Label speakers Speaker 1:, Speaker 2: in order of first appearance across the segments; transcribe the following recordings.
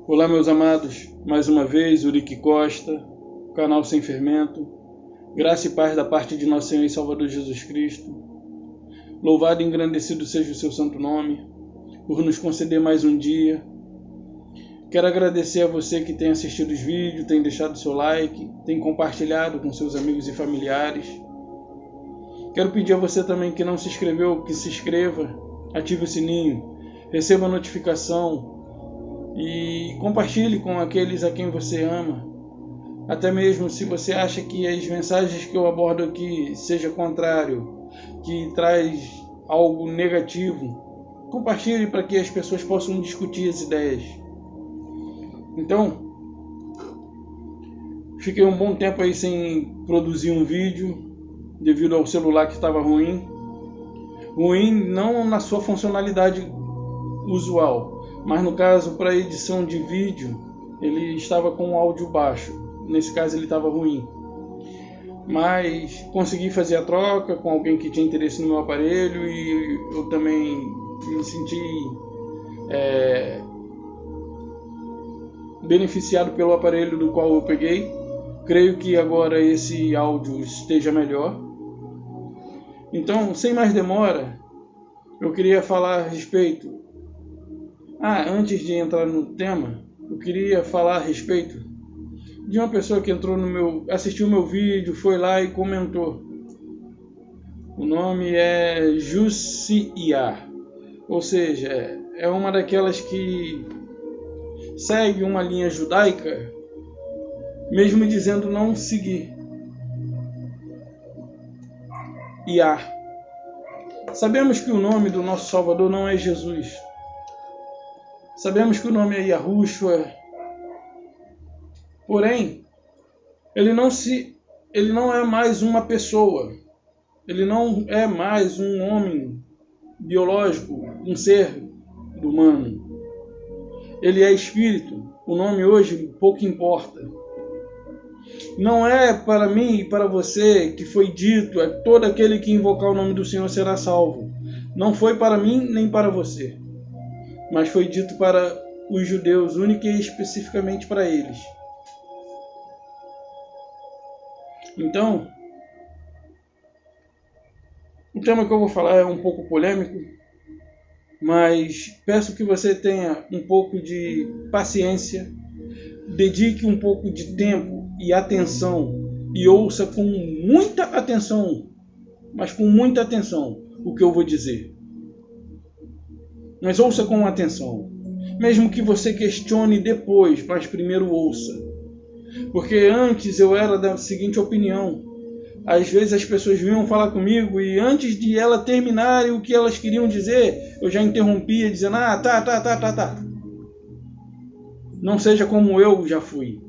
Speaker 1: Olá, meus amados, mais uma vez, Urique Costa, canal Sem Fermento. Graça e paz da parte de nosso Senhor e Salvador Jesus Cristo. Louvado e engrandecido seja o seu santo nome, por nos conceder mais um dia. Quero agradecer a você que tem assistido os vídeos, tem deixado seu like, tem compartilhado com seus amigos e familiares. Quero pedir a você também que não se inscreveu, que se inscreva, ative o sininho, receba a notificação e compartilhe com aqueles a quem você ama. Até mesmo se você acha que as mensagens que eu abordo aqui seja contrário, que traz algo negativo, compartilhe para que as pessoas possam discutir as ideias. Então, fiquei um bom tempo aí sem produzir um vídeo devido ao celular que estava ruim. Ruim não na sua funcionalidade usual, mas no caso para edição de vídeo ele estava com o áudio baixo. Nesse caso ele estava ruim. Mas consegui fazer a troca com alguém que tinha interesse no meu aparelho e eu também me senti beneficiado pelo aparelho do qual eu peguei. Creio que agora esse áudio esteja melhor. Então, sem mais demora, eu queria falar a respeito. Antes de entrar no tema, eu queria falar a respeito de uma pessoa que entrou assistiu o meu vídeo, foi lá e comentou. O nome é Jussiá, ou seja, é uma daquelas que segue uma linha judaica, mesmo dizendo não seguir. Iá. Sabemos que o nome do nosso Salvador não é Jesus. Sabemos que o nome é Yahushua. Porém, ele não é mais uma pessoa. Ele não é mais um homem biológico, um ser humano. Ele é espírito. O nome hoje pouco importa. Não é para mim e para você que foi dito, todo aquele que invocar o nome do Senhor será salvo. Não foi para mim nem para você, mas foi dito para os judeus, única e especificamente para eles. Então, o tema que eu vou falar é um pouco polêmico, mas peço que você tenha um pouco de paciência, dedique um pouco de tempo e atenção e ouça com muita atenção, mas com muita atenção o que eu vou dizer. Mas ouça com atenção, mesmo que você questione depois, mas primeiro ouça. Porque antes eu era da seguinte opinião. Às vezes as pessoas vinham falar comigo e antes de elas terminarem o que elas queriam dizer, eu já interrompia dizendo, tá. Não seja como eu já fui.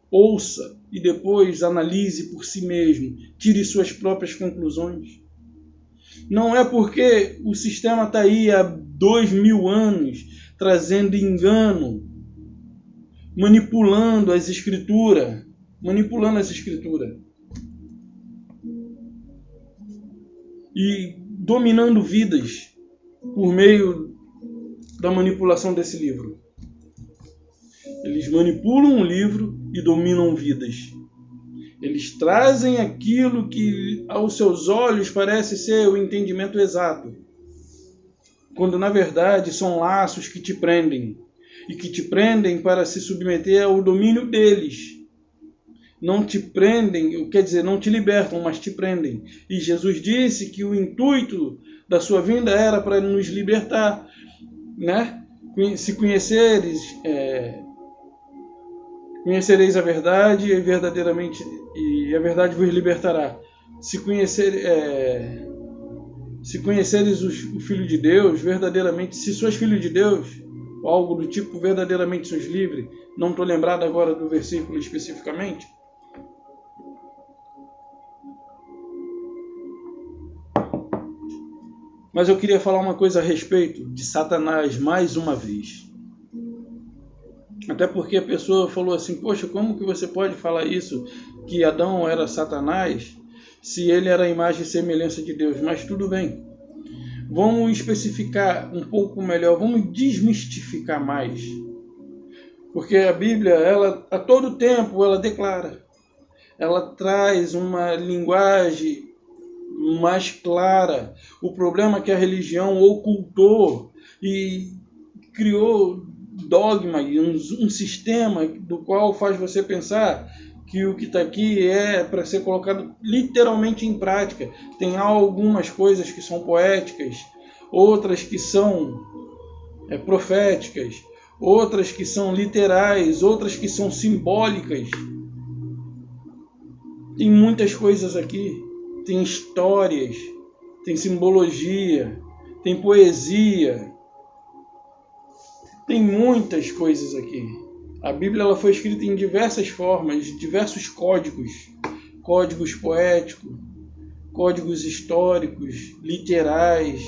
Speaker 1: Ouça e depois analise por si mesmo. Tire suas próprias conclusões. Não é porque o sistema está aí há 2000 anos trazendo engano, manipulando as escrituras, e dominando vidas por meio da manipulação desse livro. Eles manipulam o livro e dominam vidas. Eles trazem aquilo que aos seus olhos parece ser o entendimento exato, quando na verdade são laços que te prendem, e que te prendem para se submeter ao domínio deles. Não te prendem, quer dizer, não te libertam, mas te prendem. E Jesus disse que o intuito da sua vinda era para nos libertar, né? Se conhecereis a verdade e a verdade vos libertará. Se conheceres o Filho de Deus, verdadeiramente, se sois filho de Deus, ou algo do tipo, verdadeiramente sois livre. Não estou lembrado agora do versículo especificamente. Mas eu queria falar uma coisa a respeito de Satanás mais uma vez. Até porque a pessoa falou assim, poxa, como que você pode falar isso, que Adão era Satanás, se ele era a imagem e semelhança de Deus? Mas tudo bem. Vamos especificar um pouco melhor, vamos desmistificar mais. Porque a Bíblia, ela, a todo tempo, ela declara. Ela traz uma linguagem mais clara. O problema é que a religião ocultou e criou dogma, um sistema do qual faz você pensar que o que está aqui é para ser colocado literalmente em prática. Tem algumas coisas que são poéticas, outras que são proféticas, outras que são literais, outras que são simbólicas. Tem muitas coisas aqui. Tem histórias, tem simbologia, tem poesia. Tem muitas coisas aqui. A Bíblia ela foi escrita em diversas formas, diversos códigos. Códigos poéticos, códigos históricos, literais,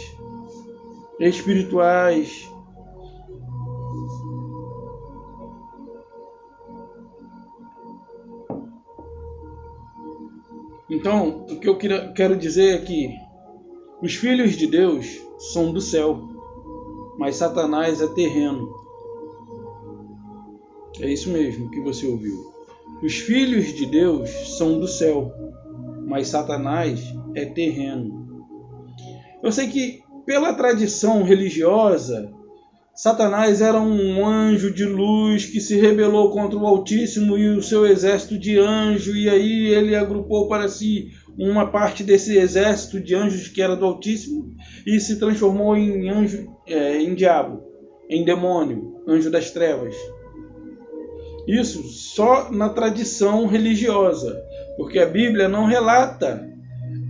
Speaker 1: espirituais. Então, o que eu quero dizer é que os filhos de Deus são do céu, mas Satanás é terreno. É isso mesmo que você ouviu. Os filhos de Deus são do céu, mas Satanás é terreno. Eu sei que, pela tradição religiosa, Satanás era um anjo de luz que se rebelou contra o Altíssimo e o seu exército de anjos, e aí ele agrupou para si uma parte desse exército de anjos que era do Altíssimo e se transformou em anjo, em diabo, em demônio, anjo das trevas. Isso só na tradição religiosa, porque a Bíblia não relata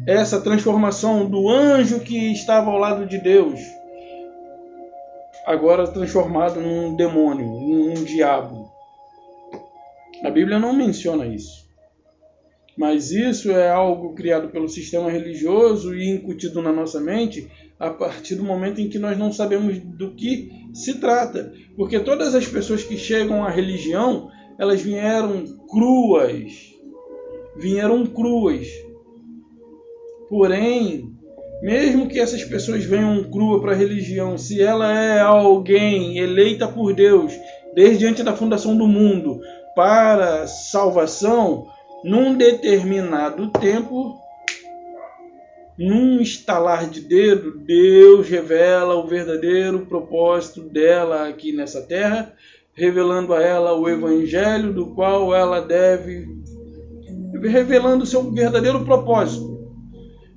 Speaker 1: essa transformação do anjo que estava ao lado de Deus, agora transformado num demônio, num diabo. A Bíblia não menciona isso. Mas isso é algo criado pelo sistema religioso e incutido na nossa mente a partir do momento em que nós não sabemos do que se trata. Porque todas as pessoas que chegam à religião, elas vieram cruas. Porém, mesmo que essas pessoas venham crua para a religião, se ela é alguém eleita por Deus desde antes da fundação do mundo para salvação, num determinado tempo, num estalar de dedo, Deus revela o verdadeiro propósito dela aqui nessa terra, revelando a ela o evangelho do qual ela deve, revelando o seu verdadeiro propósito.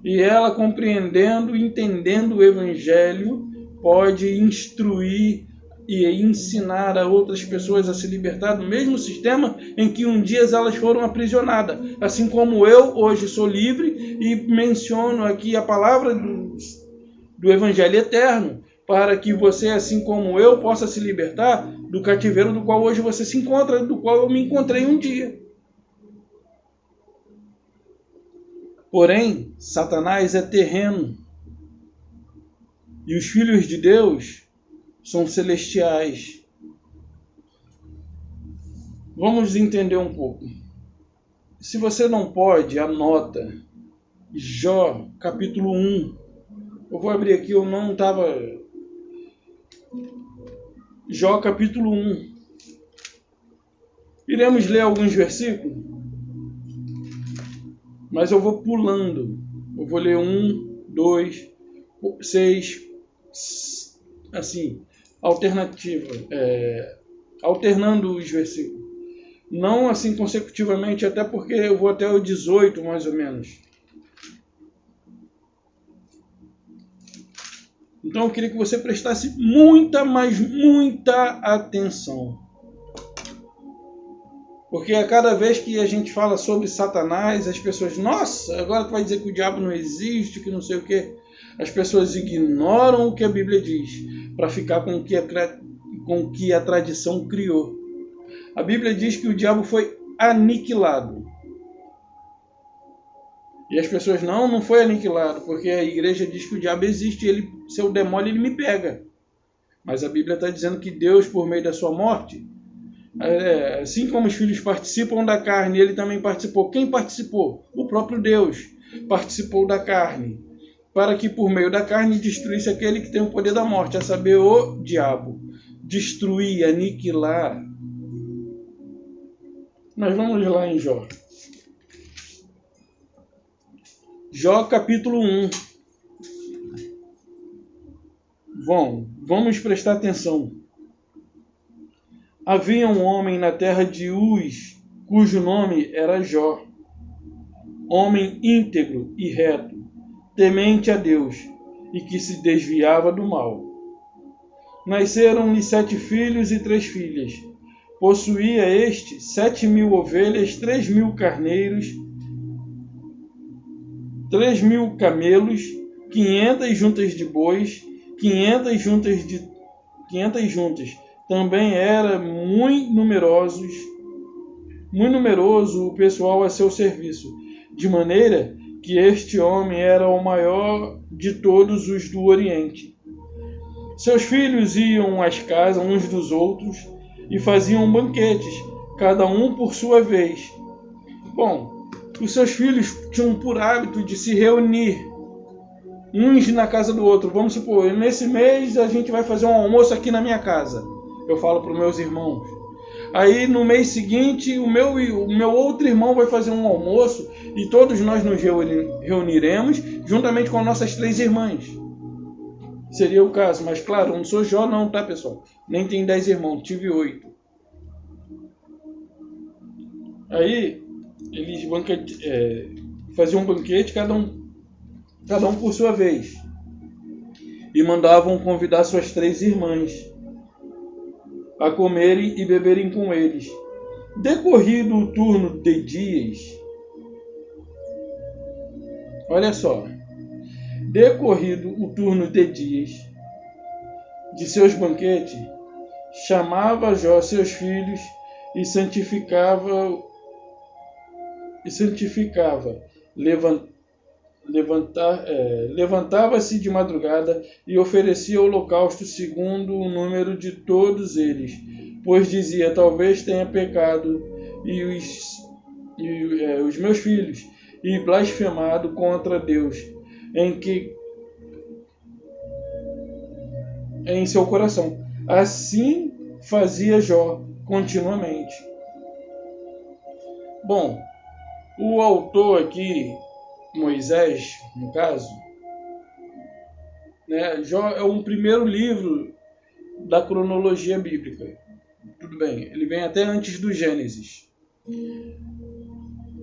Speaker 1: E ela, compreendendo, entendendo o evangelho, pode instruir e ensinar a outras pessoas a se libertar do mesmo sistema em que um dia elas foram aprisionadas. Assim como eu hoje sou livre e menciono aqui a palavra do evangelho eterno, para que você, assim como eu, possa se libertar do cativeiro do qual hoje você se encontra, do qual eu me encontrei um dia. Porém, Satanás é terreno e os filhos de Deus são celestiais. Vamos entender um pouco. Se você não pode, anota. Jó, capítulo 1. Eu vou abrir aqui, eu não estava... Jó, capítulo 1. Iremos ler alguns versículos, mas eu vou pulando. Eu vou ler 1, 2, 6, assim, alternativa, alternando os versículos. Não assim consecutivamente, até porque eu vou até o 18, mais ou menos. Então eu queria que você prestasse muita, mas muita atenção. Porque a cada vez que a gente fala sobre Satanás, as pessoas, nossa, agora tu vai dizer que o diabo não existe, que não sei o quê. As pessoas ignoram o que a Bíblia diz, para ficar com o que a tradição criou. A Bíblia diz que o diabo foi aniquilado. E as pessoas, não foi aniquilado, porque a igreja diz que o diabo existe, se eu der mole, ele me pega. Mas a Bíblia está dizendo que Deus, por meio da sua morte, assim como os filhos participam da carne, ele também participou. Quem participou? O próprio Deus participou da carne, para que por meio da carne destruísse aquele que tem o poder da morte, a saber, o diabo. Destruir, aniquilar. Nós vamos lá em Jó. Jó capítulo 1. Bom, vamos prestar atenção. Havia um homem na terra de Uz, cujo nome era Jó, homem íntegro e reto, temente a Deus, e que se desviava do mal. Nasceram-lhe 7 filhos e 3 filhas. Possuía este 7.000 ovelhas, 3.000 carneiros, 3.000 camelos, 500 juntas de bois, 500 juntas. Também era muito numeroso o pessoal a seu serviço, de maneira que este homem era o maior de todos os do Oriente. Seus filhos iam às casas uns dos outros e faziam banquetes, cada um por sua vez. Bom, os seus filhos tinham por hábito de se reunir, uns na casa do outro. Vamos supor, nesse mês a gente vai fazer um almoço aqui na minha casa. Eu falo para os meus irmãos. Aí no mês seguinte o meu outro irmão vai fazer um almoço e todos nós nos reuniremos juntamente com nossas 3 irmãs. Seria o caso, mas claro, eu não sou Jó não, tá, pessoal? Nem tenho 10 irmãos, tive 8. Aí eles faziam um banquete, cada um por sua vez, e mandavam convidar suas 3 irmãs a comerem e beberem com eles. Decorrido o turno de dias, olha só, decorrido o turno de dias de seus banquetes, chamava Jó seus filhos e santificava, levantava-se de madrugada e oferecia holocausto segundo o número de todos eles, pois dizia: talvez tenha pecado os meus filhos e blasfemado contra Deus em seu coração. Assim fazia Jó continuamente. Bom, o autor aqui, Moisés, no caso, né, Jó é um primeiro livro da cronologia bíblica. Tudo bem, ele vem até antes do Gênesis.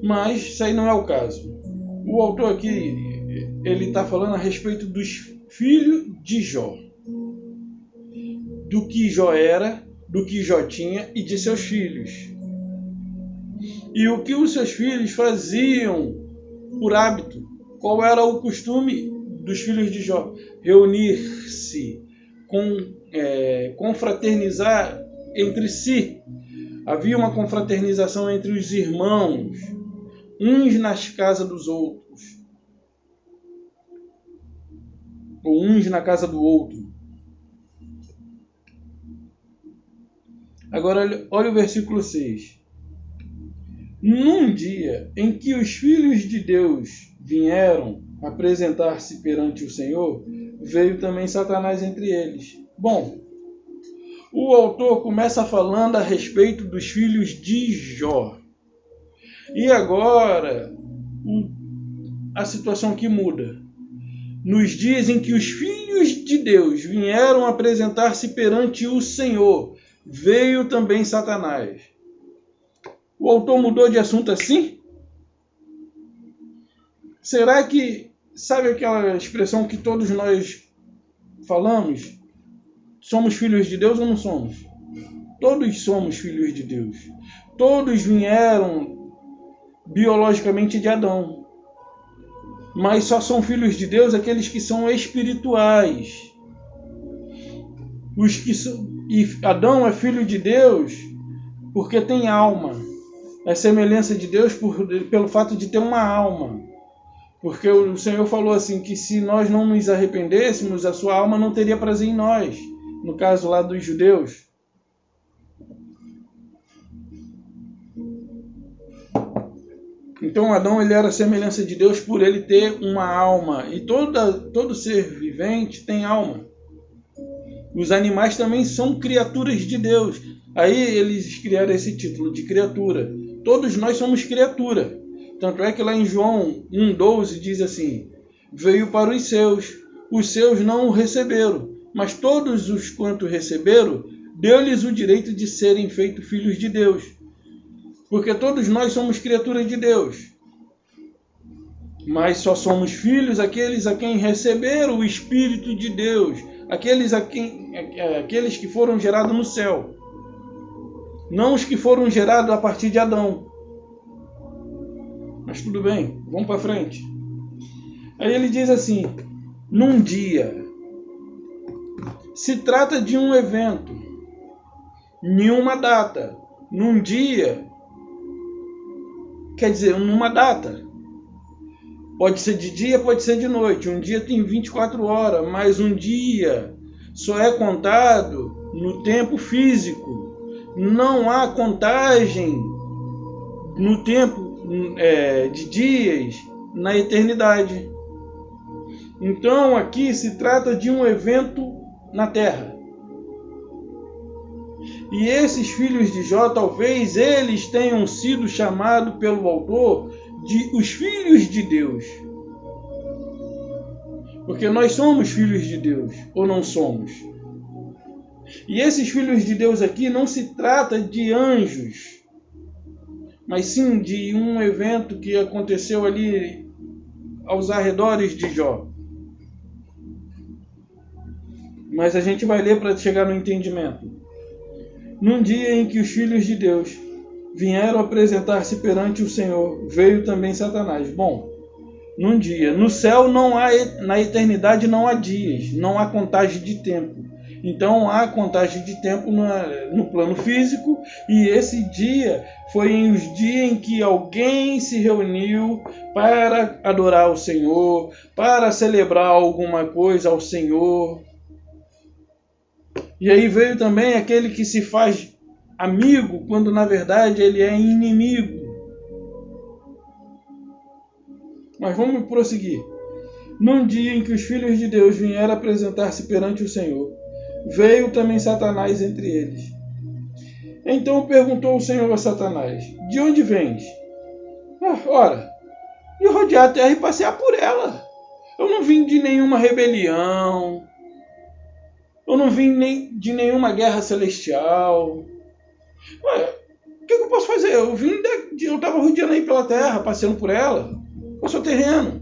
Speaker 1: Mas isso aí não é o caso. O autor aqui, ele está falando a respeito dos filhos de Jó. Do que Jó era, do que Jó tinha e de seus filhos. E o que os seus filhos faziam por hábito. Qual era o costume dos filhos de Jó? Reunir-se, confraternizar entre si. Havia uma confraternização entre os irmãos, uns nas casas dos outros, ou uns na casa do outro. Agora, olha o versículo 6. Num dia em que os filhos de Deus vieram apresentar-se perante o Senhor, veio também Satanás entre eles. Bom, o autor começa falando a respeito dos filhos de Jó. E agora, a situação aqui muda. Nos dias em que os filhos de Deus vieram apresentar-se perante o Senhor, veio também Satanás. O autor mudou de assunto assim? Será que, sabe aquela expressão que todos nós falamos? Somos filhos de Deus ou não somos? Todos somos filhos de Deus. Todos vieram biologicamente de Adão. Mas só são filhos de Deus aqueles que são espirituais. E Adão é filho de Deus porque tem alma. É semelhança de Deus pelo fato de ter uma alma. Porque o Senhor falou assim, que se nós não nos arrependêssemos, a sua alma não teria prazer em nós. No caso lá dos judeus. Então Adão ele era a semelhança de Deus por ele ter uma alma. E todo ser vivente tem alma. Os animais também são criaturas de Deus. Aí eles criaram esse título de criatura. todos nós somos criatura. Tanto é que lá em João 1,12 diz assim: veio para os seus não o receberam, mas todos os quanto receberam, deu-lhes o direito de serem feitos filhos de Deus. Porque todos nós somos criaturas de Deus. Mas só somos filhos aqueles a quem receberam o Espírito de Deus, aqueles que foram gerados no céu, não os que foram gerados a partir de Adão. Mas tudo bem, vamos para frente. Aí ele diz assim: num dia, se trata de um evento, nenhuma data. Num dia, quer dizer, numa data. Pode ser de dia, pode ser de noite. Um dia tem 24 horas, mas um dia só é contado no tempo físico. Não há contagem no tempo de dias na eternidade. Então aqui se trata de um evento na Terra. E esses filhos de Jó, talvez eles tenham sido chamados pelo autor de os filhos de Deus. Porque nós somos filhos de Deus, ou não somos? E esses filhos de Deus aqui não se trata de anjos, mas sim de um evento que aconteceu ali aos arredores de Jó. Mas a gente vai ler para chegar no entendimento. Num dia em que os filhos de Deus vieram apresentar-se perante o Senhor, veio também Satanás. Bom, num dia. No céu não há, na eternidade não há dias, não há contagem de tempo. Então há contagem de tempo no plano físico, e esse dia foi os dias em que alguém se reuniu para adorar o Senhor, para celebrar alguma coisa ao Senhor. E aí veio também aquele que se faz amigo, quando na verdade ele é inimigo. Mas vamos prosseguir. Num dia em que os filhos de Deus vieram apresentar-se perante o Senhor, veio também Satanás entre eles. Então perguntou o Senhor a Satanás: de onde vens? Ora, de rodear a terra e passear por ela. Eu não vim de nenhuma rebelião. Eu não vim nem de nenhuma guerra celestial. O que eu posso fazer? Eu estava rodeando aí pela terra, passeando por ela. Eu sou terreno.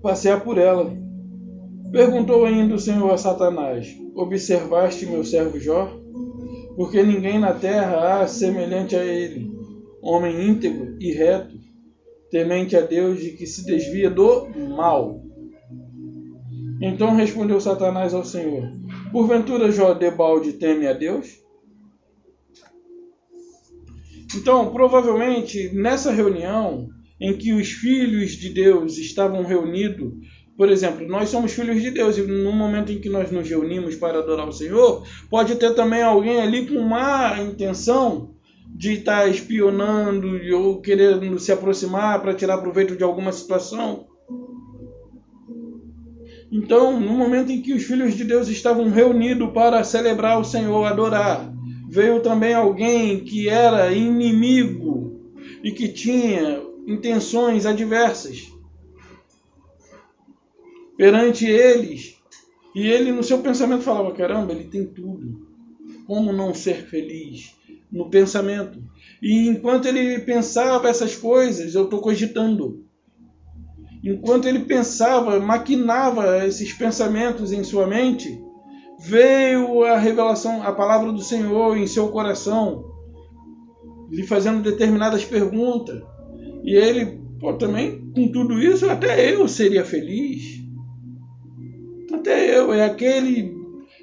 Speaker 1: Passear por ela. Perguntou ainda o Senhor a Satanás: observaste meu servo Jó? Porque ninguém na terra há semelhante a ele, homem íntegro e reto, temente a Deus e que se desvia do mal. Então respondeu Satanás ao Senhor: porventura Jó debalde teme a Deus? Então, provavelmente, nessa reunião em que os filhos de Deus estavam reunidos, por exemplo, nós somos filhos de Deus, e no momento em que nós nos reunimos para adorar o Senhor, pode ter também alguém ali com má intenção de estar espionando ou querendo se aproximar para tirar proveito de alguma situação. Então, no momento em que os filhos de Deus estavam reunidos para celebrar o Senhor, adorar, veio também alguém que era inimigo e que tinha intenções adversas perante eles. E ele, no seu pensamento, falava: caramba, ele tem tudo. Como não ser feliz? No pensamento. E enquanto ele pensava essas coisas, eu estou cogitando. Enquanto ele pensava, maquinava esses pensamentos em sua mente, veio a revelação, a palavra do Senhor em seu coração, lhe fazendo determinadas perguntas. E ele, também, com tudo isso, até eu seria feliz. Até eu. É aquele,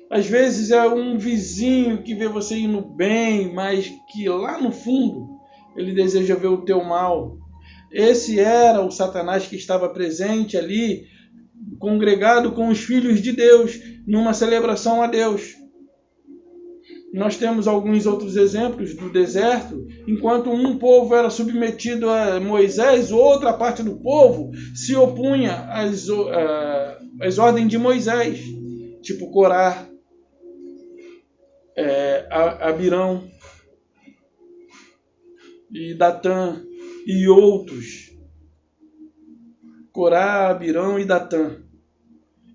Speaker 1: às vezes é um vizinho que vê você indo bem, mas que lá no fundo ele deseja ver o teu mal. Esse era o Satanás que estava presente ali, congregado com os filhos de Deus, numa celebração a Deus. Nós temos alguns outros exemplos do deserto, enquanto um povo era submetido a Moisés, outra parte do povo se opunha às ordens de Moisés, tipo Corá, Abirão e Datã e outros. Corá, Abirão e Datã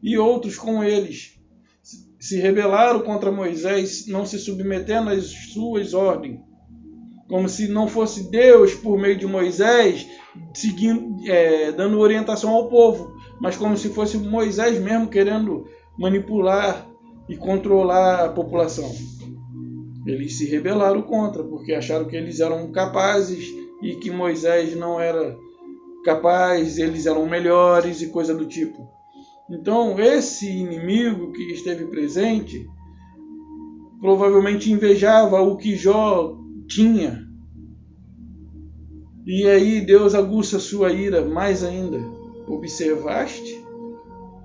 Speaker 1: e outros com eles se rebelaram contra Moisés, não se submetendo às suas ordens, como se não fosse Deus por meio de Moisés dando orientação ao povo, mas como se fosse Moisés mesmo querendo manipular e controlar a população. Eles se rebelaram contra, porque acharam que eles eram capazes e que Moisés não era capaz, eles eram melhores e coisa do tipo. Então, esse inimigo que esteve presente provavelmente invejava o que Jó tinha. E aí Deus aguça sua ira mais ainda. Observaste?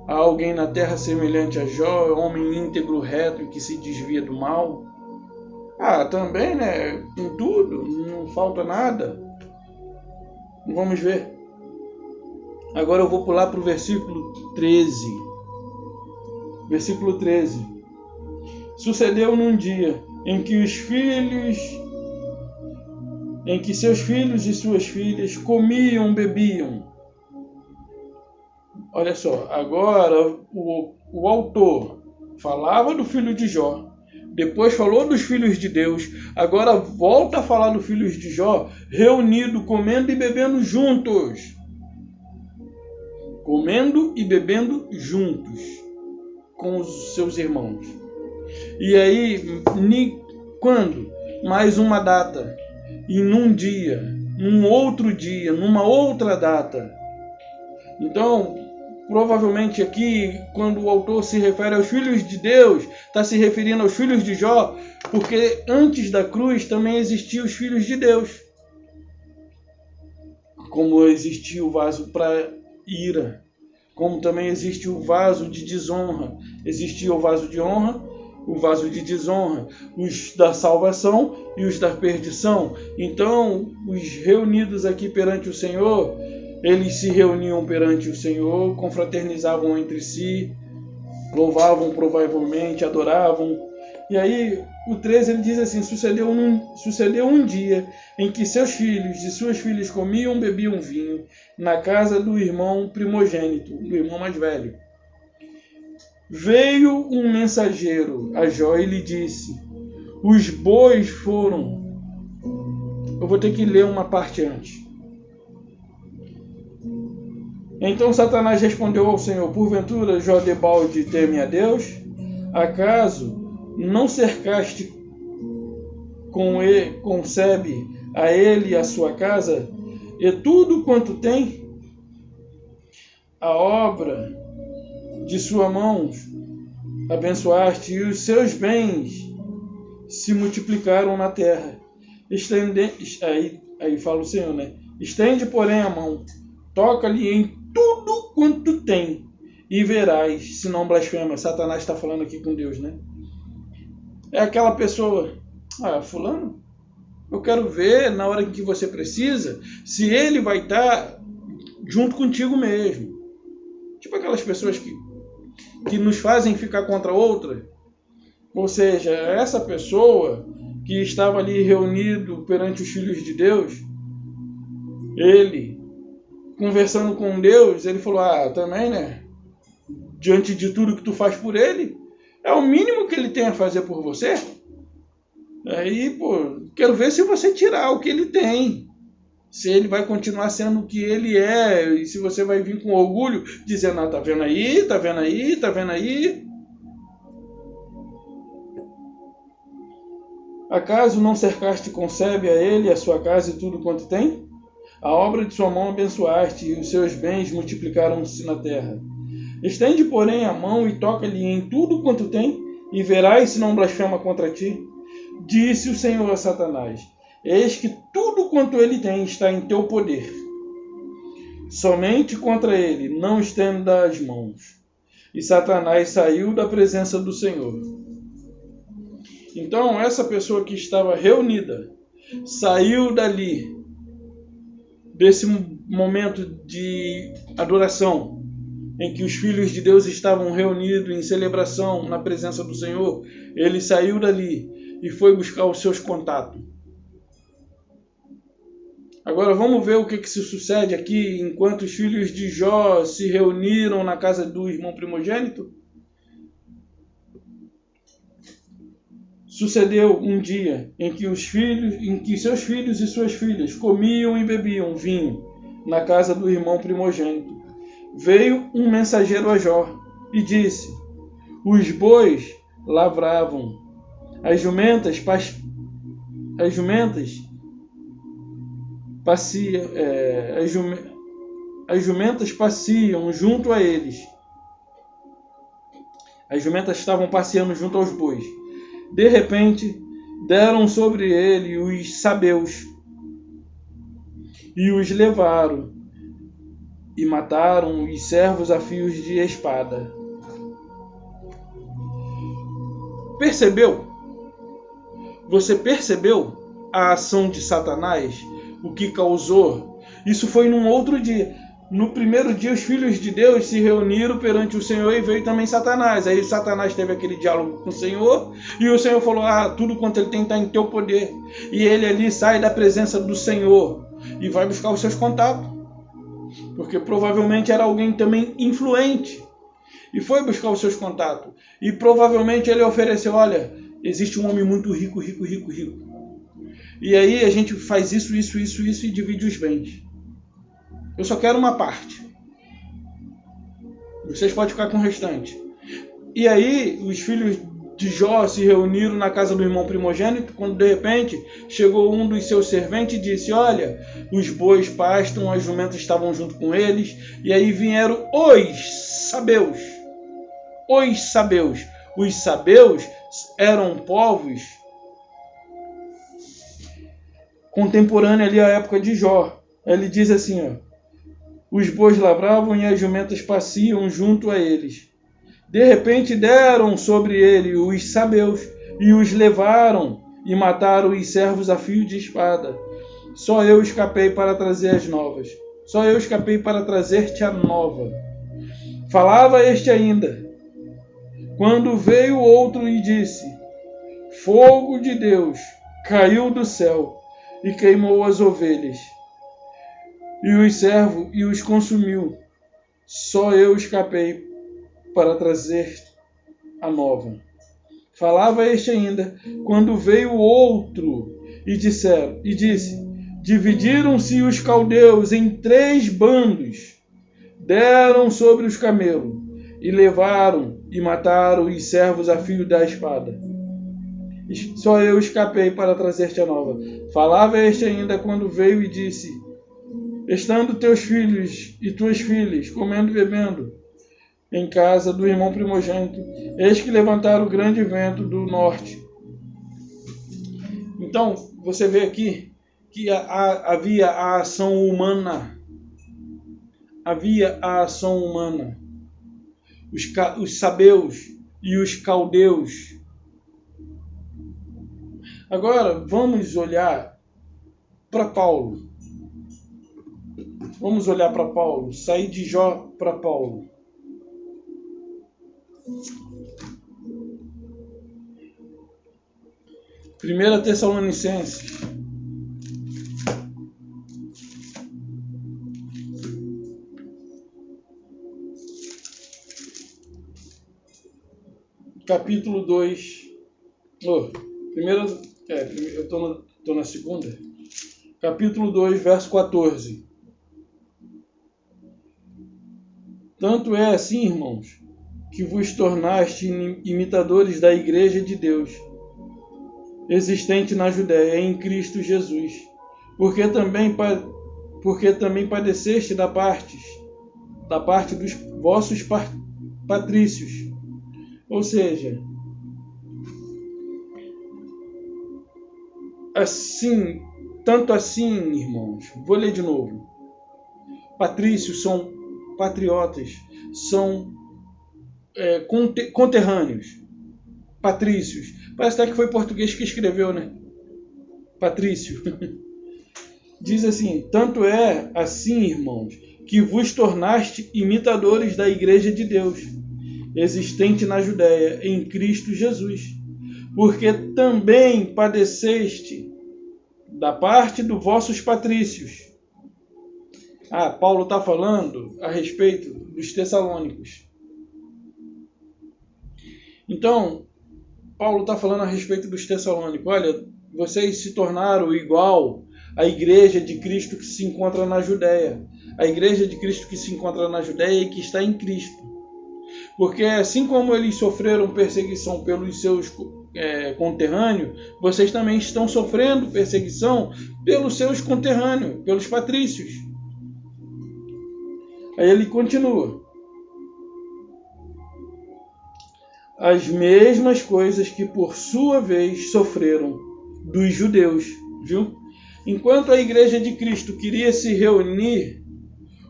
Speaker 1: Há alguém na terra semelhante a Jó, homem íntegro, reto e que se desvia do mal? Também, né? Com tudo, não falta nada. Vamos ver. Agora eu vou pular para o versículo 13. Versículo 13. Sucedeu num dia em que seus filhos e suas filhas comiam, bebiam. Olha só, agora o autor falava do filho de Jó, depois falou dos filhos de Deus, agora volta a falar dos filhos de Jó, reunido, comendo e bebendo juntos. Comendo e bebendo juntos com os seus irmãos. E aí, quando? Mais uma data. E num dia, num outro dia, numa outra data. Então, provavelmente aqui, quando o autor se refere aos filhos de Deus, está se referindo aos filhos de Jó, porque antes da cruz também existiam os filhos de Deus. Como existia o vaso para ira, como também existe o vaso de desonra. Existia o vaso de honra, o vaso de desonra, os da salvação e os da perdição. Então, os reunidos aqui perante o Senhor, eles se reuniam perante o Senhor, confraternizavam entre si, louvavam provavelmente, adoravam. E aí, o 13 ele diz assim: sucedeu um dia em que seus filhos e suas filhas comiam, bebiam vinho, na casa do irmão primogênito, do irmão mais velho. Veio um mensageiro a Jó e lhe disse: os bois foram... Eu vou ter que ler uma parte antes. Então Satanás respondeu ao Senhor: porventura Jó debalde teme a Deus? Acaso não cercaste concebe a ele e a sua casa, e tudo quanto tem? A obra de sua mão abençoaste, e os seus bens se multiplicaram na terra. Aí fala o Senhor, né? Estende, porém, a mão, toca-lhe em tudo quanto tem, e verás, se não blasfema. Satanás está falando aqui com Deus, né? É aquela pessoa: fulano, eu quero ver na hora que você precisa, se ele vai estar junto contigo mesmo. Tipo aquelas pessoas que nos fazem ficar contra outra. Ou seja, essa pessoa que estava ali reunido perante os filhos de Deus, ele, conversando com Deus, ele falou: também, né? Diante de tudo que tu faz por ele, é o mínimo que ele tem a fazer por você. Aí, quero ver se você tirar o que ele tem. Se ele vai continuar sendo o que ele é, e se você vai vir com orgulho, dizendo: tá vendo aí, tá vendo aí, tá vendo aí. Acaso não cercaste concebe a ele, a sua casa e tudo quanto tem? A obra de sua mão abençoaste, e os seus bens multiplicaram-se na terra. Estende, porém, a mão e toca-lhe em tudo quanto tem, e verás se não blasfema contra ti. Disse o Senhor a Satanás: eis que tudo quanto ele tem está em teu poder. Somente contra ele não estenda as mãos. E Satanás saiu da presença do Senhor. Então, essa pessoa que estava reunida saiu dali, desse momento de adoração, em que os filhos de Deus estavam reunidos em celebração na presença do Senhor. Ele saiu dali e foi buscar os seus contatos. Agora vamos ver o que se sucede aqui enquanto os filhos de Jó se reuniram na casa do irmão primogênito. Sucedeu um dia em que seus filhos e suas filhas comiam e bebiam vinho na casa do irmão primogênito. Veio um mensageiro a Jó e disse: os bois lavravam, as jumentas pasciam junto a eles. As jumentas estavam passeando junto aos bois. De repente, deram sobre ele os sabeus e os levaram e mataram os servos a fios de espada. Percebeu? Você percebeu a ação de Satanás? O que causou? Isso foi num outro dia. No primeiro dia, os filhos de Deus se reuniram perante o Senhor e veio também Satanás. Aí Satanás teve aquele diálogo com o Senhor e o Senhor falou: tudo quanto ele tem está em teu poder. E ele ali sai da presença do Senhor e vai buscar os seus contatos, porque provavelmente era alguém também influente, e foi buscar os seus contatos. E provavelmente ele ofereceu: olha, existe um homem muito rico. E aí a gente faz isso e divide os bens. Eu só quero uma parte. Vocês podem ficar com o restante. E aí os filhos de Jó se reuniram na casa do irmão primogênito, quando de repente chegou um dos seus serventes e disse: olha, os bois pastam, as jumentas estavam junto com eles. E aí vieram os sabeus. Os sabeus eram povos contemporâneos ali à época de Jó. Ele diz assim, os bois lavravam e as jumentas pasciam junto a eles. De repente deram sobre ele os sabeus e os levaram e mataram os servos a fio de espada. Só eu escapei para trazer as novas. Só eu escapei para trazer-te a nova. Falava este ainda, quando veio outro e disse: fogo de Deus caiu do céu e queimou as ovelhas e os servos e os consumiu. Só eu escapei para trazer a nova. Falava este ainda, quando veio outro e disse: dividiram-se os caldeus em 3 bandos, deram sobre os camelos e levaram e mataram os servos a fio da espada. Só eu escapei para trazer-te a nova. Falava este ainda, quando veio e disse: estando teus filhos e tuas filhas comendo e bebendo em casa do irmão primogênito, eis que levantaram o grande vento do norte. Então, você vê aqui que havia a ação humana. Havia a ação humana. Os sabeus e os caldeus. Agora, vamos olhar para Paulo. Vamos olhar para Paulo. Sair de Jó para Paulo. Primeira Tessalonicenses. Capítulo 2. Eu estou na segunda. Capítulo 2, verso 14. Tanto é assim, irmãos, que vos tornaste imitadores da Igreja de Deus, existente na Judéia, em Cristo Jesus, porque também padeceste da parte dos vossos patrícios. Ou seja, assim, tanto assim, irmãos, vou ler de novo. Patrícios são patriotas, são conterrâneos. patrícios. Parece até que foi português que escreveu, né? Patrício. Diz assim: tanto é assim, irmãos, que vos tornaste imitadores da igreja de Deus, existente na Judéia, em Cristo Jesus, porque também padeceste da parte dos vossos patrícios. Paulo está falando a respeito dos tessalônicos. Então, Paulo está falando a respeito dos tessalônicos. Olha, vocês se tornaram igual à igreja de Cristo que se encontra na Judéia. A igreja de Cristo que se encontra na Judéia e que está em Cristo. Porque assim como eles sofreram perseguição pelos seus conterrâneos, vocês também estão sofrendo perseguição pelos seus conterrâneos, pelos patrícios. Aí ele continua: as mesmas coisas que por sua vez sofreram dos judeus, viu? Enquanto a igreja de Cristo queria se reunir,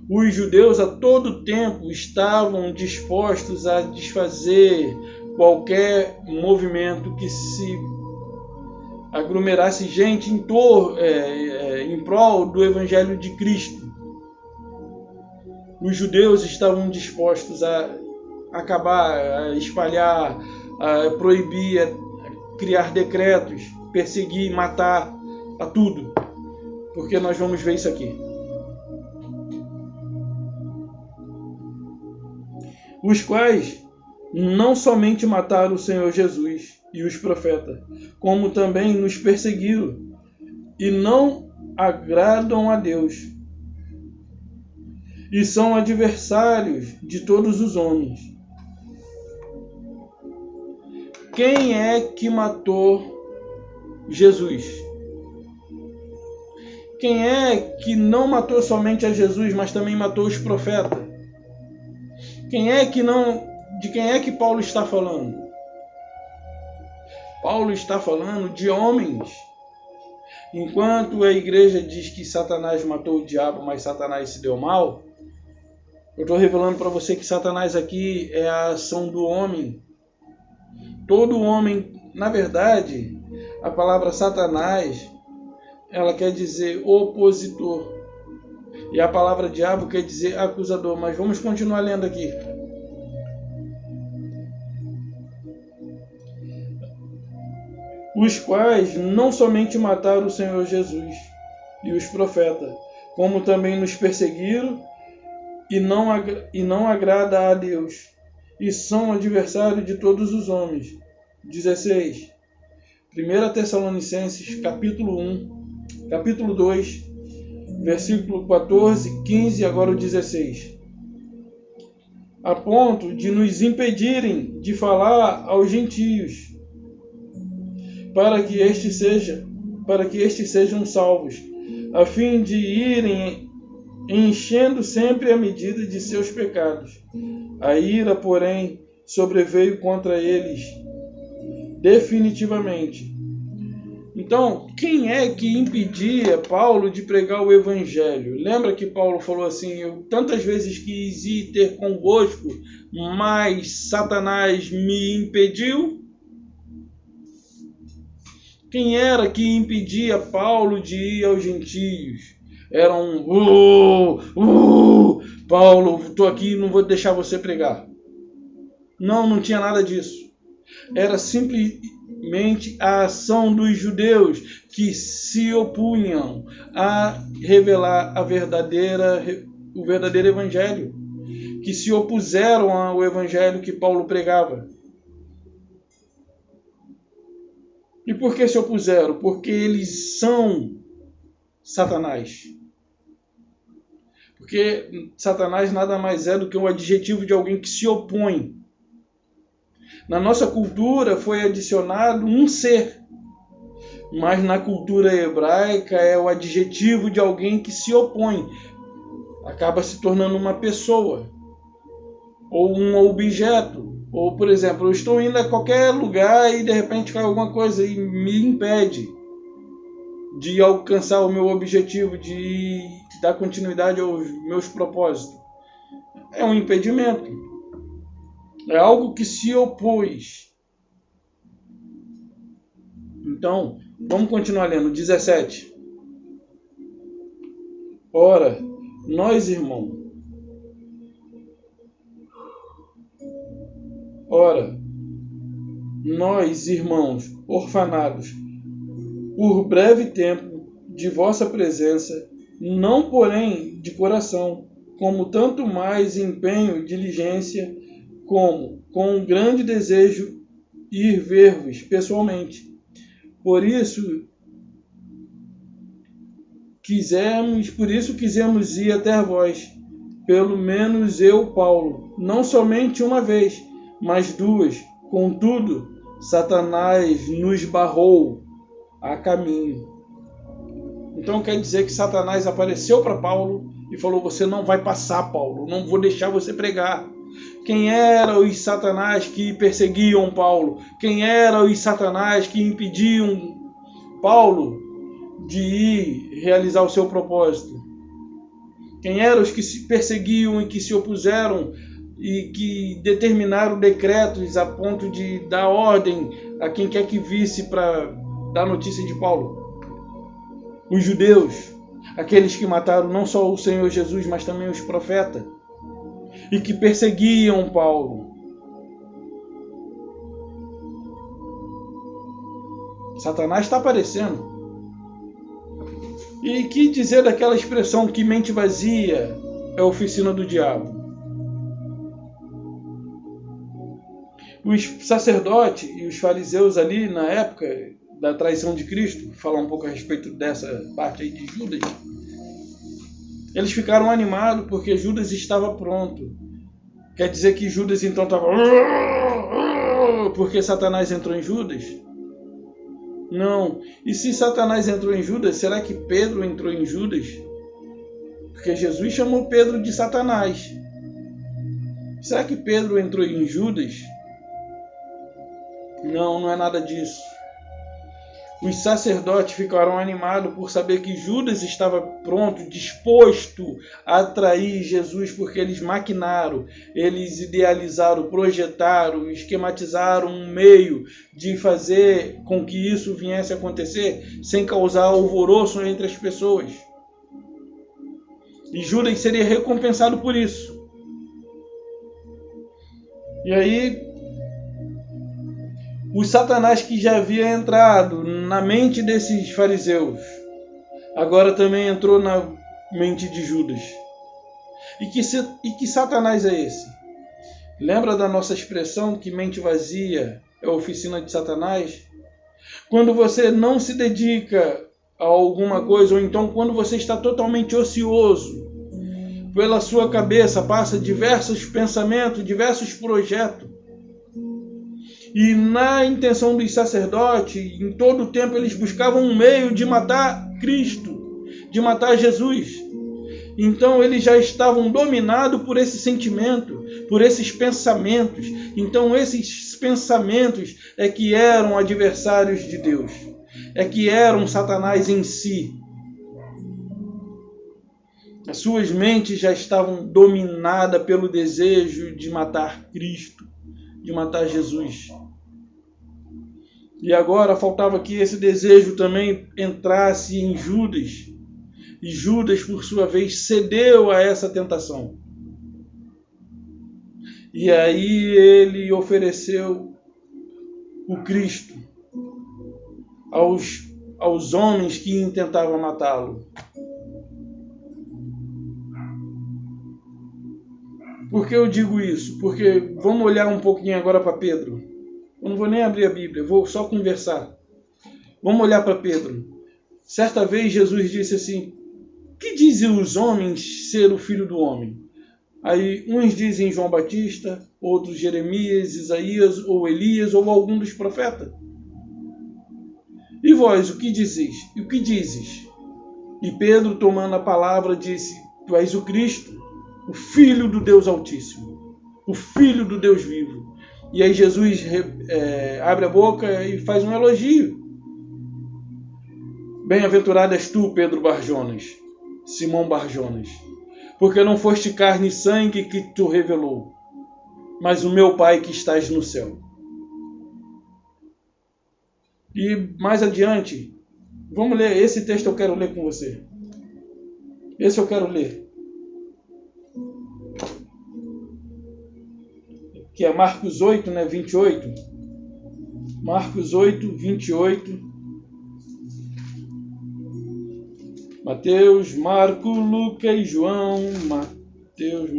Speaker 1: os judeus a todo tempo estavam dispostos a desfazer qualquer movimento que se aglomerasse gente em prol do evangelho de Cristo. Os judeus estavam dispostos a acabar, a espalhar, a proibir, a criar decretos, perseguir, matar, a tudo. Porque nós vamos ver isso aqui. Os quais não somente mataram o Senhor Jesus e os profetas, como também nos perseguiram e não agradam a Deus, e são adversários de todos os homens. Quem é que matou Jesus? Quem é que não matou somente a Jesus, mas também matou os profetas? De quem é que Paulo está falando? Paulo está falando de homens. Enquanto a igreja diz que Satanás matou o diabo, mas Satanás se deu mal, eu estou revelando para você que Satanás aqui é a ação do homem. Todo homem, na verdade, a palavra Satanás, ela quer dizer opositor. E a palavra diabo quer dizer acusador. Mas vamos continuar lendo aqui. Os quais não somente mataram o Senhor Jesus e os profetas, como também nos perseguiram e não agrada a Deus, e são adversários de todos os homens. 16. 1 Tessalonicenses, capítulo 1, capítulo 2, versículo 14, 15 e agora o 16. A ponto de nos impedirem de falar aos gentios, para que estes sejam salvos, a fim de irem enchendo sempre a medida de seus pecados. A ira, porém, sobreveio contra eles definitivamente. Então, quem é que impedia Paulo de pregar o evangelho? Lembra que Paulo falou assim: eu tantas vezes quis ir ter convosco, mas Satanás me impediu? Quem era que impedia Paulo de ir aos gentios? Era Paulo, estou aqui, não vou deixar você pregar. Não tinha nada disso. Era simplesmente a ação dos judeus que se opunham a revelar o verdadeiro evangelho, que se opuseram ao evangelho que Paulo pregava. E por que se opuseram? Porque eles são Satanás. Porque Satanás nada mais é do que um adjetivo de alguém que se opõe. Na nossa cultura foi adicionado um ser, mas na cultura hebraica é o adjetivo de alguém que se opõe. Acaba se tornando uma pessoa, ou um objeto. Ou, por exemplo, eu estou indo a qualquer lugar e de repente cai alguma coisa e me impede de alcançar o meu objetivo, de dar continuidade aos meus propósitos. É um impedimento. É algo que se opôs. Então, vamos continuar lendo. 17. Ora, nós, irmãos, orfanados, por breve tempo de vossa presença, não porém de coração, como tanto mais empenho, diligência, como com um grande desejo ir ver-vos pessoalmente. Por isso quisemos ir até vós, pelo menos eu, Paulo, não somente uma vez, mas duas. Contudo, Satanás nos barrou a caminho. Então quer dizer que Satanás apareceu para Paulo e falou: você não vai passar, Paulo, não vou deixar você pregar. Quem eram os Satanás que perseguiam Paulo? Quem eram os Satanás que impediam Paulo de ir realizar o seu propósito? Quem eram os que se perseguiam e que se opuseram e que determinaram decretos a ponto de dar ordem a quem quer que visse para dar notícia de Paulo? Os judeus, aqueles que mataram não só o Senhor Jesus, mas também os profetas, e que perseguiam Paulo. Satanás está aparecendo. E que dizer daquela expressão que mente vazia é a oficina do diabo? Os sacerdotes e os fariseus ali na época da traição de Cristo, vou falar um pouco a respeito dessa parte aí de Judas, eles ficaram animados porque Judas estava pronto. Quer dizer que Judas então estava porque Satanás entrou em Judas? Não. E se Satanás entrou em Judas, será que Pedro entrou em Judas? Porque Jesus chamou Pedro de Satanás. Será que Pedro entrou em Judas? Não, não é nada disso. Os sacerdotes ficaram animados por saber que Judas estava pronto, disposto a trair Jesus, porque eles maquinaram, eles idealizaram, projetaram, esquematizaram um meio de fazer com que isso viesse a acontecer sem causar alvoroço entre as pessoas. E Judas seria recompensado por isso. E aí, o Satanás que já havia entrado na mente desses fariseus, agora também entrou na mente de Judas. E que Satanás é esse? Lembra da nossa expressão que mente vazia é a oficina de Satanás? Quando você não se dedica a alguma coisa, ou então quando você está totalmente ocioso, pela sua cabeça passa diversos pensamentos, diversos projetos. E na intenção dos sacerdotes, em todo o tempo eles buscavam um meio de matar Cristo, de matar Jesus. Então eles já estavam dominados por esse sentimento, por esses pensamentos. Então esses pensamentos é que eram adversários de Deus, é que eram Satanás em si. As suas mentes já estavam dominadas pelo desejo de matar Cristo, de matar Jesus. E agora faltava que esse desejo também entrasse em Judas. E Judas, por sua vez, cedeu a essa tentação. E aí ele ofereceu o Cristo aos homens que intentavam matá-lo. Por que eu digo isso? Porque vamos olhar um pouquinho agora para Pedro. Eu não vou nem abrir a Bíblia, vou só conversar. Vamos olhar para Pedro. Certa vez Jesus disse assim: que dizem os homens ser o filho do homem? Aí uns dizem João Batista, outros Jeremias, Isaías ou Elias ou algum dos profetas. E vós, o que dizes? E o que dizes? E Pedro, tomando a palavra, disse: tu és o Cristo, o Filho do Deus Altíssimo, o Filho do Deus vivo. E aí Jesus abre a boca e faz um elogio. Bem-aventurado és tu, Pedro Barjonas, Simão Barjonas, porque não foste carne e sangue que te revelou, mas o meu Pai que estás no céu. E mais adiante, vamos ler, esse texto eu quero ler com você. Esse eu quero ler. Que é Marcos 8, 28. Marcos 8, 28. Mateus, Marcos, Lucas e João. Mateus,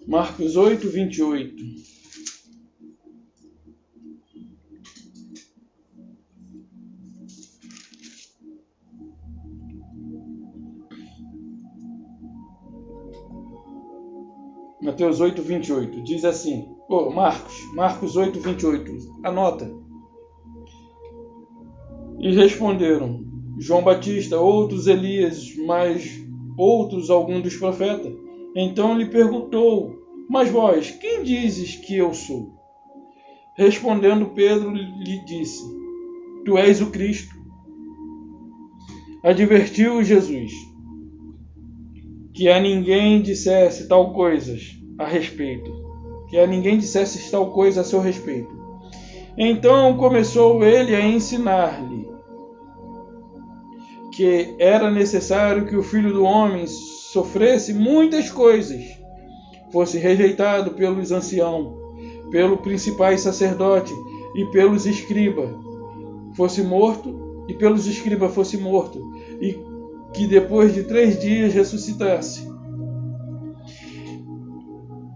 Speaker 1: Marcos 8, 28. Mateus 8, 28. Diz assim. Marcos 8, 28. Anota. E responderam: João Batista, outros Elias, mas outros algum dos profetas. Então lhe perguntou: Mas vós, quem dizes que eu sou? Respondendo Pedro, lhe disse: Tu és o Cristo. Advertiu Jesus que a ninguém dissesse tal coisas a respeito, que a ninguém dissesse tal coisa a seu respeito. Então começou ele a ensinar-lhe que era necessário que o Filho do Homem sofresse muitas coisas, fosse rejeitado pelos anciãos, pelos principais sacerdotes e pelos escribas, fosse morto, e que depois de 3 dias ressuscitasse.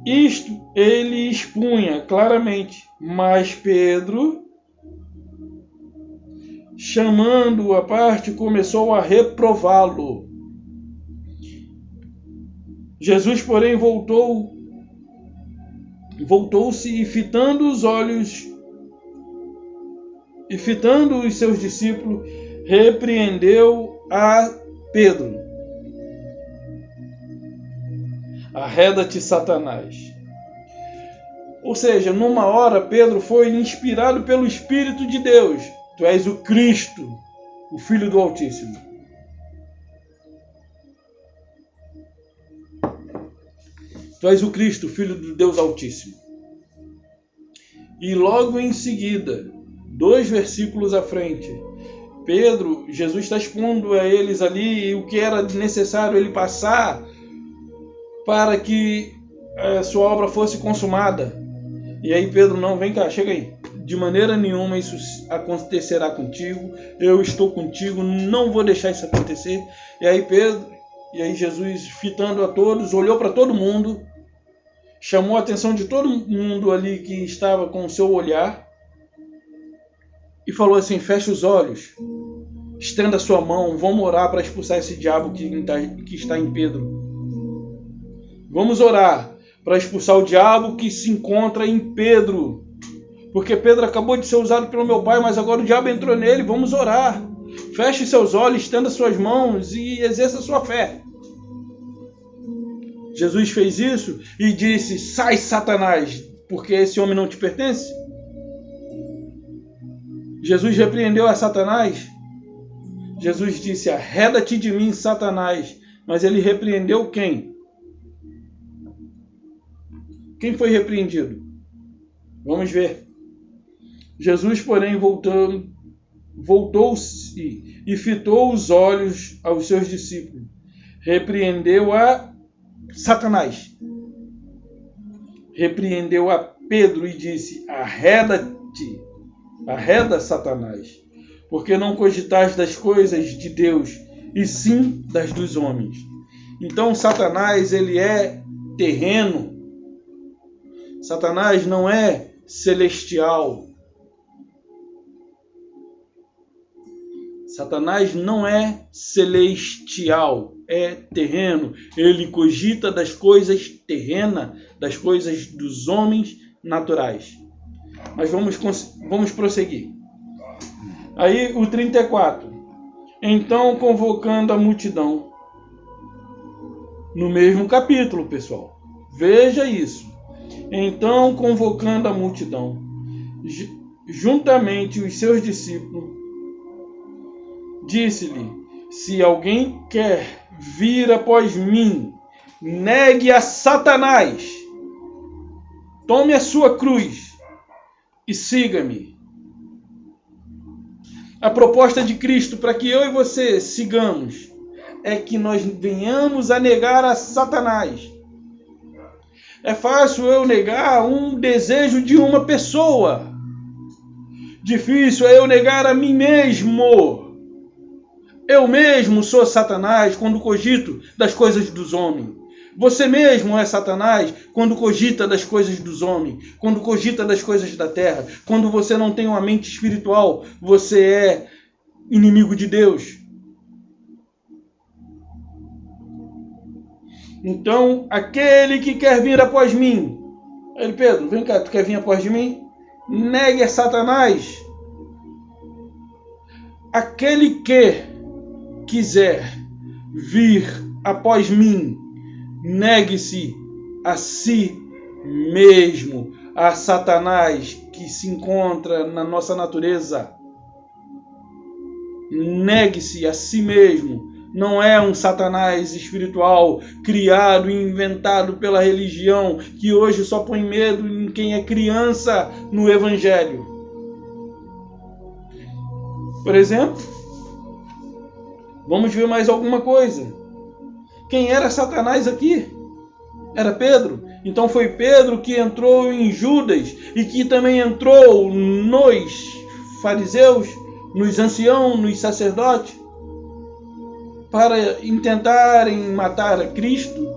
Speaker 1: Isto ele expunha claramente, mas Pedro, chamando-o à parte, começou a reprová-lo. Jesus, porém, voltou-se e fitando os seus discípulos, repreendeu a Pedro: Arreda-te, Satanás. Ou seja, numa hora Pedro foi inspirado pelo Espírito de Deus. Tu és o Cristo, o Filho do Altíssimo. Tu és o Cristo, Filho do Deus Altíssimo. E logo em seguida, 2 versículos à frente, Jesus está expondo a eles ali o que era necessário ele passar para que a sua obra fosse consumada. E aí Pedro: não, vem cá, chega aí. De maneira nenhuma isso acontecerá contigo. Eu estou contigo, não vou deixar isso acontecer. E aí Jesus, fitando a todos, olhou para todo mundo, chamou a atenção de todo mundo ali que estava com o seu olhar e falou assim: feche os olhos, estenda a sua mão, vamos orar para expulsar esse diabo que está em Pedro. Vamos orar para expulsar o diabo que se encontra em Pedro. Porque Pedro acabou de ser usado pelo meu Pai, mas agora o diabo entrou nele. Vamos orar. Feche seus olhos, estenda suas mãos e exerça sua fé. Jesus fez isso e disse: sai, Satanás, porque esse homem não te pertence. Jesus repreendeu a Satanás. Jesus disse: arreda-te de mim, Satanás. Mas ele repreendeu quem? Quem foi repreendido? Vamos ver. Jesus, porém, voltou-se e fitou os olhos aos seus discípulos. Repreendeu a Satanás. Repreendeu a Pedro e disse: arreda-te, arreda, Satanás, porque não cogitais das coisas de Deus, e sim das dos homens. Então Satanás, ele é terreno. Satanás não é celestial. Satanás não é celestial, é terreno. Ele cogita das coisas terrenas, das coisas dos homens naturais. Mas vamos prosseguir. Aí o 34. Então, convocando a multidão. No mesmo capítulo, pessoal. Veja isso. Então, convocando a multidão, juntamente os seus discípulos, disse-lhe: se alguém quer vir após mim, negue a Satanás, tome a sua cruz e siga-me. A proposta de Cristo para que eu e você sigamos é que nós venhamos a negar a Satanás. É fácil eu negar um desejo de uma pessoa. Difícil é eu negar a mim mesmo. Eu mesmo sou Satanás quando cogito das coisas dos homens. Você mesmo é Satanás quando cogita das coisas dos homens, quando cogita das coisas da terra. Quando você não tem uma mente espiritual, você é inimigo de Deus. Então, aquele que quer vir após mim, ele, Pedro, vem cá, tu quer vir após de mim? Negue a Satanás. Aquele que quiser vir após mim, negue-se a si mesmo, a Satanás que se encontra na nossa natureza. Negue-se a si mesmo. Não é um Satanás espiritual criado e inventado pela religião que hoje só põe medo em quem é criança no Evangelho. Por exemplo, vamos ver mais alguma coisa. Quem era Satanás aqui? Era Pedro. Então foi Pedro que entrou em Judas e que também entrou nos fariseus, nos anciãos, nos sacerdotes, para tentarem matar a Cristo.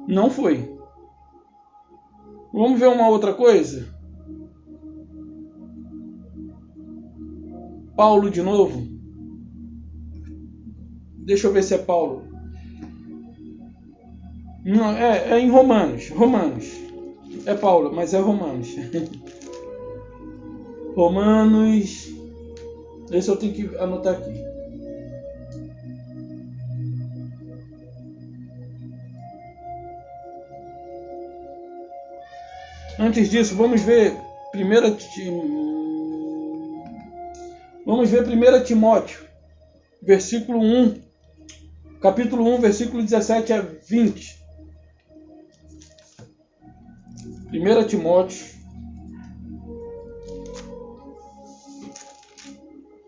Speaker 1: Não foi. Vamos ver uma outra coisa? Paulo de novo. Deixa eu ver se é Paulo. Não, é em Romanos. É Paulo, mas é Romanos. Romanos. Esse eu tenho que anotar aqui. Antes disso, vamos ver 1 Timóteo, versículo 1, capítulo 1, versículo 17 a 20. 1 Timóteo,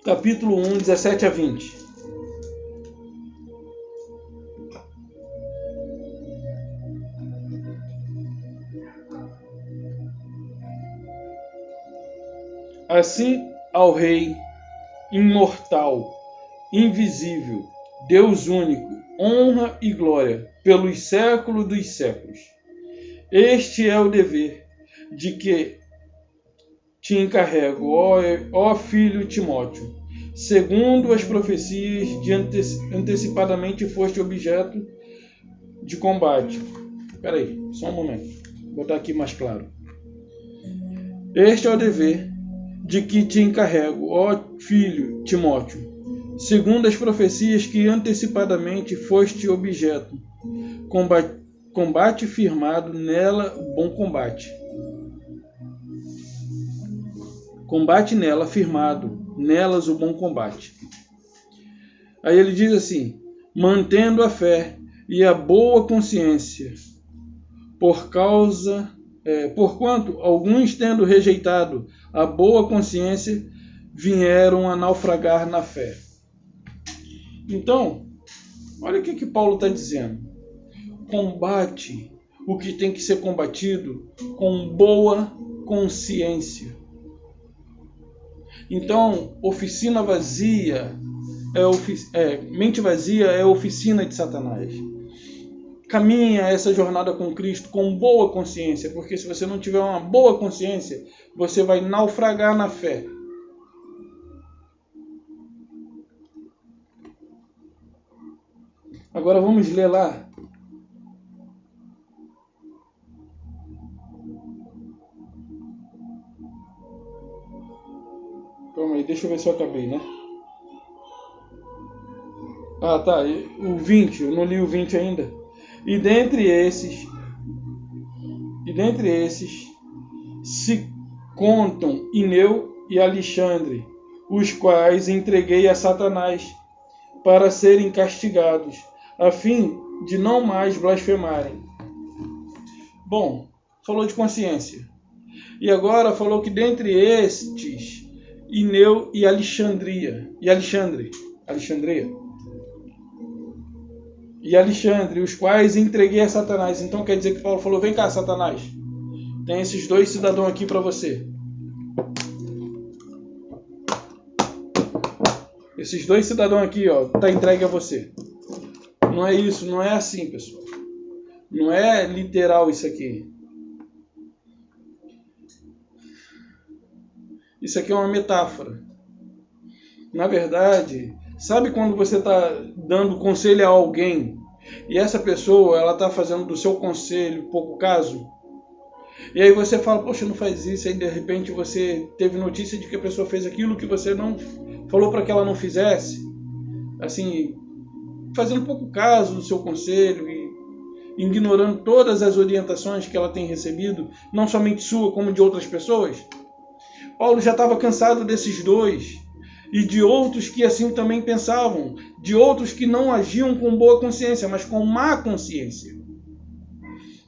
Speaker 1: capítulo 1, 17 a 20. Assim, ao Rei imortal, invisível, Deus único, honra e glória pelos séculos dos séculos. Este é o dever de que te encarrego, ó filho Timóteo, segundo as profecias de antecipadamente foste objeto de combate. Espera aí, só um momento. Vou botar aqui mais claro. Este é o dever de que te encarrego, ó filho Timóteo, segundo as profecias que antecipadamente foste objeto. Combate firmado nela, bom combate. Combate nela, firmado nelas o bom combate. Aí ele diz assim: mantendo a fé e a boa consciência, porquanto alguns, tendo rejeitado a boa consciência, vieram a naufragar na fé. Então, olha o que Paulo está dizendo. Combate o que tem que ser combatido com boa consciência. Então, oficina vazia mente vazia é oficina de Satanás. Caminha essa jornada com Cristo com boa consciência, porque se você não tiver uma boa consciência, você vai naufragar na fé. Agora vamos ler lá. Calma aí, deixa eu ver se eu acabei, né? Ah, tá. O 20, eu não li o 20 ainda. E dentre esses se contam Ineu e Alexandre, os quais entreguei a Satanás para serem castigados, a fim de não mais blasfemarem. Bom, falou de consciência. E agora falou que dentre estes, Ineu e Alexandria. E Alexandre, os quais entreguei a Satanás. Então quer dizer que Paulo falou, vem cá, Satanás. Tem esses dois cidadãos aqui para você. Esses dois cidadãos aqui, ó, tá entregue a você. Não é isso, não é assim, pessoal. Não é literal isso aqui. Isso aqui é uma metáfora. Na verdade, sabe quando você está dando conselho a alguém e essa pessoa ela está fazendo do seu conselho pouco caso? E aí você fala, poxa, não faz isso. Aí de repente você teve notícia de que a pessoa fez aquilo que você não falou para que ela não fizesse. Assim, fazendo pouco caso do seu conselho e ignorando todas as orientações que ela tem recebido, não somente sua, como de outras pessoas. Paulo já estava cansado desses dois e de outros que assim também pensavam, de outros que não agiam com boa consciência, mas com má consciência.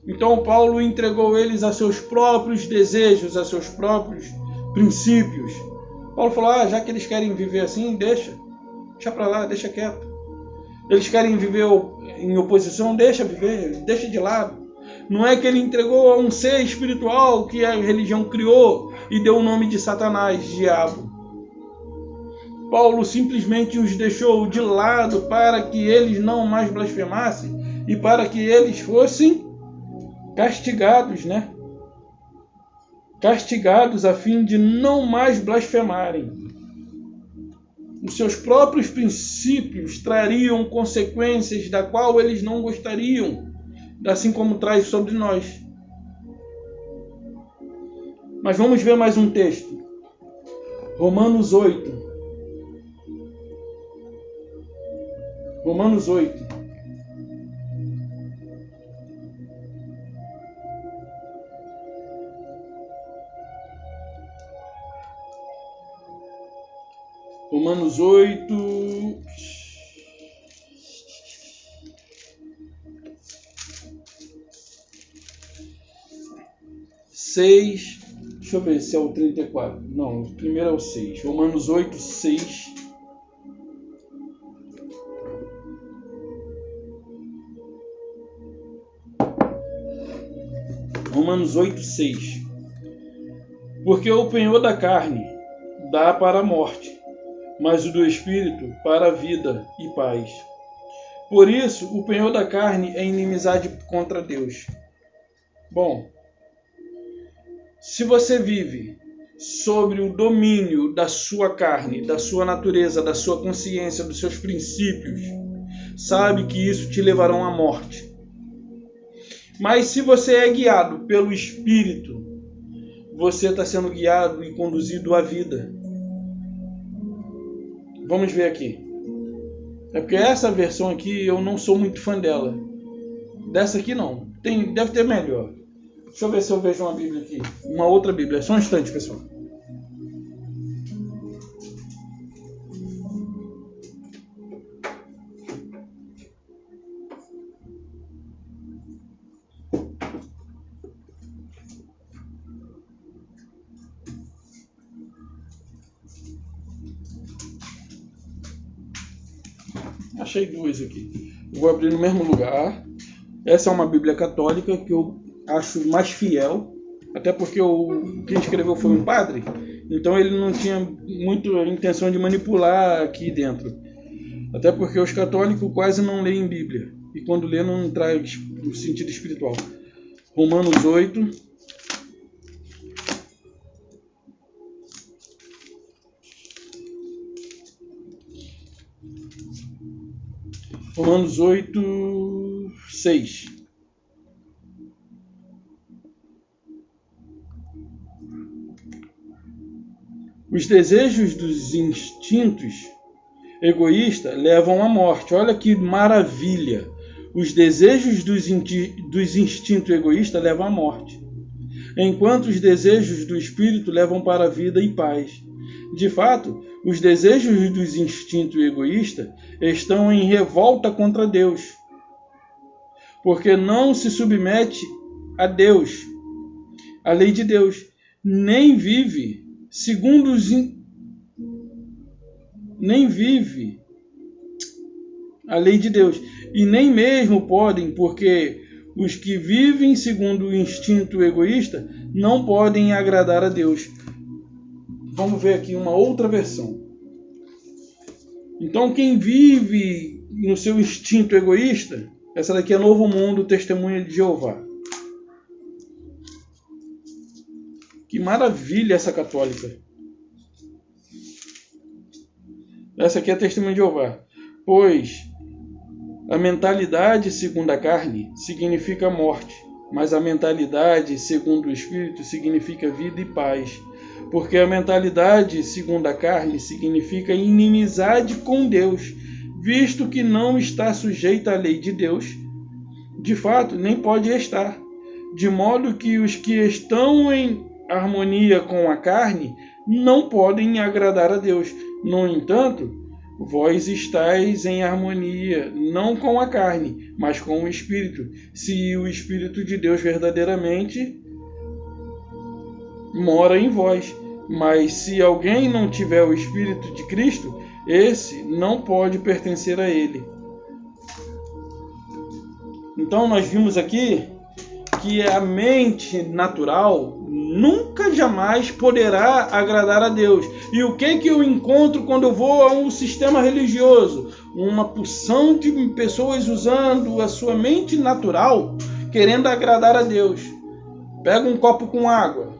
Speaker 1: Então Paulo entregou eles a seus próprios desejos, a seus próprios princípios. Paulo falou, já que eles querem viver assim, deixa para lá, deixa quieto. Eles querem viver em oposição, deixa viver, deixa de lado. Não é que ele entregou a um ser espiritual que a religião criou e deu o nome de Satanás, diabo. Paulo simplesmente os deixou de lado para que eles não mais blasfemassem e para que eles fossem castigados, né? Castigados a fim de não mais blasfemarem. Os seus próprios princípios trariam consequências da qual eles não gostariam, assim como traz sobre nós. Mas vamos ver mais um texto. Romanos 8. Romanos 8. Romanos 8. 6. Deixa eu ver se é o 34. Não, o primeiro é o 6. Romanos 8, 6. Romanos 8, 6. Porque o penhor da carne dá para a morte, mas o do Espírito para a vida e paz. Por isso, o penhor da carne é inimizade contra Deus. Bom, se você vive sobre o domínio da sua carne, da sua natureza, da sua consciência, dos seus princípios, sabe que isso te levará à morte. Mas se você é guiado pelo Espírito, você está sendo guiado e conduzido à vida. Vamos ver aqui. É porque essa versão aqui eu não sou muito fã dela. Dessa aqui não. Deve ter melhor. Deixa eu ver se eu vejo uma Bíblia aqui. Uma outra Bíblia. Só um instante, pessoal. Achei duas aqui. Eu vou abrir no mesmo lugar. Essa é uma Bíblia católica que eu acho mais fiel. Até porque quem escreveu foi um padre. Então ele não tinha muito a intenção de manipular aqui dentro. Até porque os católicos quase não leem Bíblia. E quando lê não traz o sentido espiritual. Romanos 8. Romanos 8, 6. Os desejos dos instintos egoístas levam à morte. Olha que maravilha! Os desejos dos instintos egoístas levam à morte, enquanto os desejos do espírito levam para a vida e paz. De fato, os desejos dos instintos egoístas estão em revolta contra Deus, porque não se submete a Deus, a lei de Deus, nem vive segundo nem vive a lei de Deus, e nem mesmo podem, porque os que vivem segundo o instinto egoísta não podem agradar a Deus. Vamos ver aqui uma outra versão. Então, quem vive no seu instinto egoísta, essa daqui é Novo Mundo, Testemunha de Jeová. Que maravilha essa católica. Essa aqui é a Testemunha de Jeová. Pois a mentalidade segundo a carne significa morte, mas a mentalidade segundo o Espírito significa vida e paz. Porque a mentalidade segundo a carne significa inimizade com Deus, visto que não está sujeita à lei de Deus. De fato, nem pode estar. De modo que os que estão em harmonia com a carne não podem agradar a Deus. No entanto, vós estáis em harmonia, não com a carne, mas com o Espírito, se o Espírito de Deus verdadeiramente mora em vós. Mas se alguém não tiver o Espírito de Cristo, esse não pode pertencer a ele. Então nós vimos aqui que a mente natural nunca jamais poderá agradar a Deus. E o que eu encontro quando eu vou a um sistema religioso? Uma porção de pessoas usando a sua mente natural, querendo agradar a Deus. Pega um copo com água,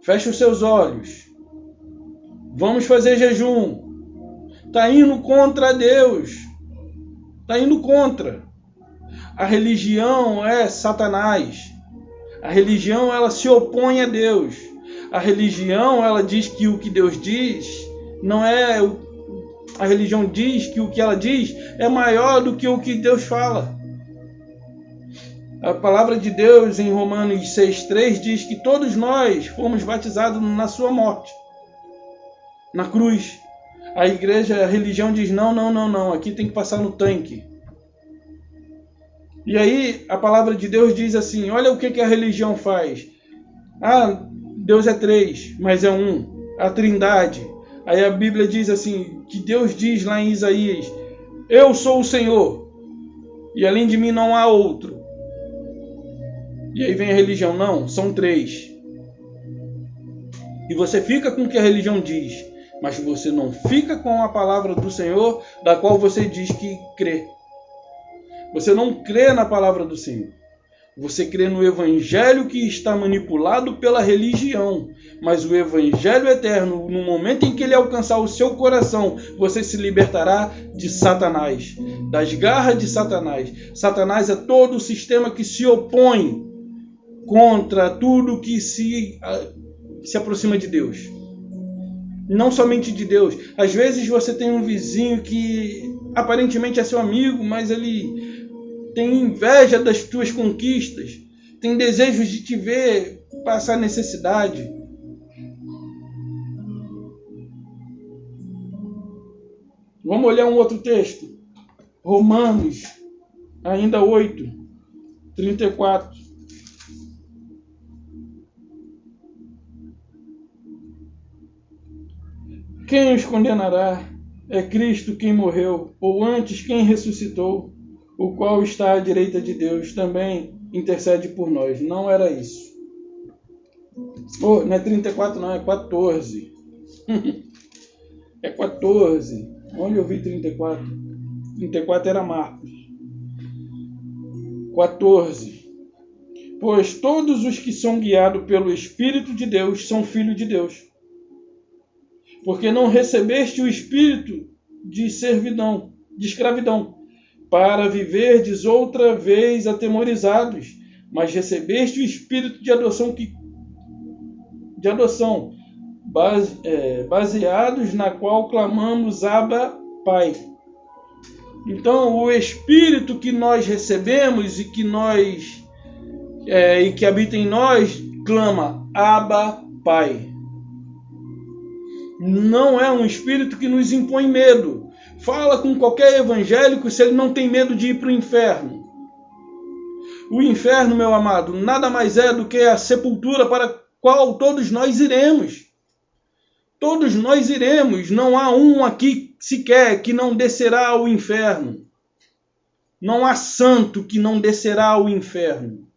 Speaker 1: fecha os seus olhos, vamos fazer jejum. Está indo contra Deus, está indo contra. A religião é Satanás. A religião, ela se opõe a Deus. A religião, ela diz que o que Deus diz não é... A religião diz que o que ela diz é maior do que o que Deus fala. A palavra de Deus em Romanos 6,3 diz que todos nós fomos batizados na sua morte, na cruz. A igreja, a religião diz não, aqui tem que passar no tanque. E aí a palavra de Deus diz assim, olha o que a religião faz. Ah, Deus é 3, mas é 1, a Trindade. Aí a Bíblia diz assim, que Deus diz lá em Isaías, eu sou o Senhor, e além de mim não há outro. E aí vem a religião, não, são 3. E você fica com o que a religião diz, mas você não fica com a palavra do Senhor, da qual você diz que crê. Você não crê na palavra do Senhor. Você crê no evangelho que está manipulado pela religião. Mas o evangelho eterno, no momento em que ele alcançar o seu coração, você se libertará de Satanás, das garras de Satanás. Satanás é todo o sistema que se opõe contra tudo que se aproxima de Deus. Não somente de Deus. Às vezes você tem um vizinho que aparentemente é seu amigo, mas ele tem inveja das tuas conquistas, tem desejos de te ver passar necessidade. Vamos olhar um outro texto. Romanos, ainda 8, 34. Quem os condenará? É Cristo quem morreu, ou antes quem ressuscitou, o qual está à direita de Deus, também intercede por nós. Não era isso. Não é 34 não, é 14. É 14. Onde eu vi 34? 34 era Marcos. 14. Pois todos os que são guiados pelo Espírito de Deus são filhos de Deus. Porque não recebeste o espírito de servidão, de escravidão, para viverdes outra vez atemorizados, mas recebeste o espírito de adoção, baseados na qual clamamos Abba, Pai. Então, o espírito que nós recebemos e que habita em nós clama Abba, Pai. Não é um espírito que nos impõe medo. Fala com qualquer evangélico se ele não tem medo de ir para o inferno. O inferno, meu amado, nada mais é do que a sepultura para a qual todos nós iremos. Todos nós iremos. Não há um aqui sequer que não descerá ao inferno. Não há santo que não descerá ao inferno.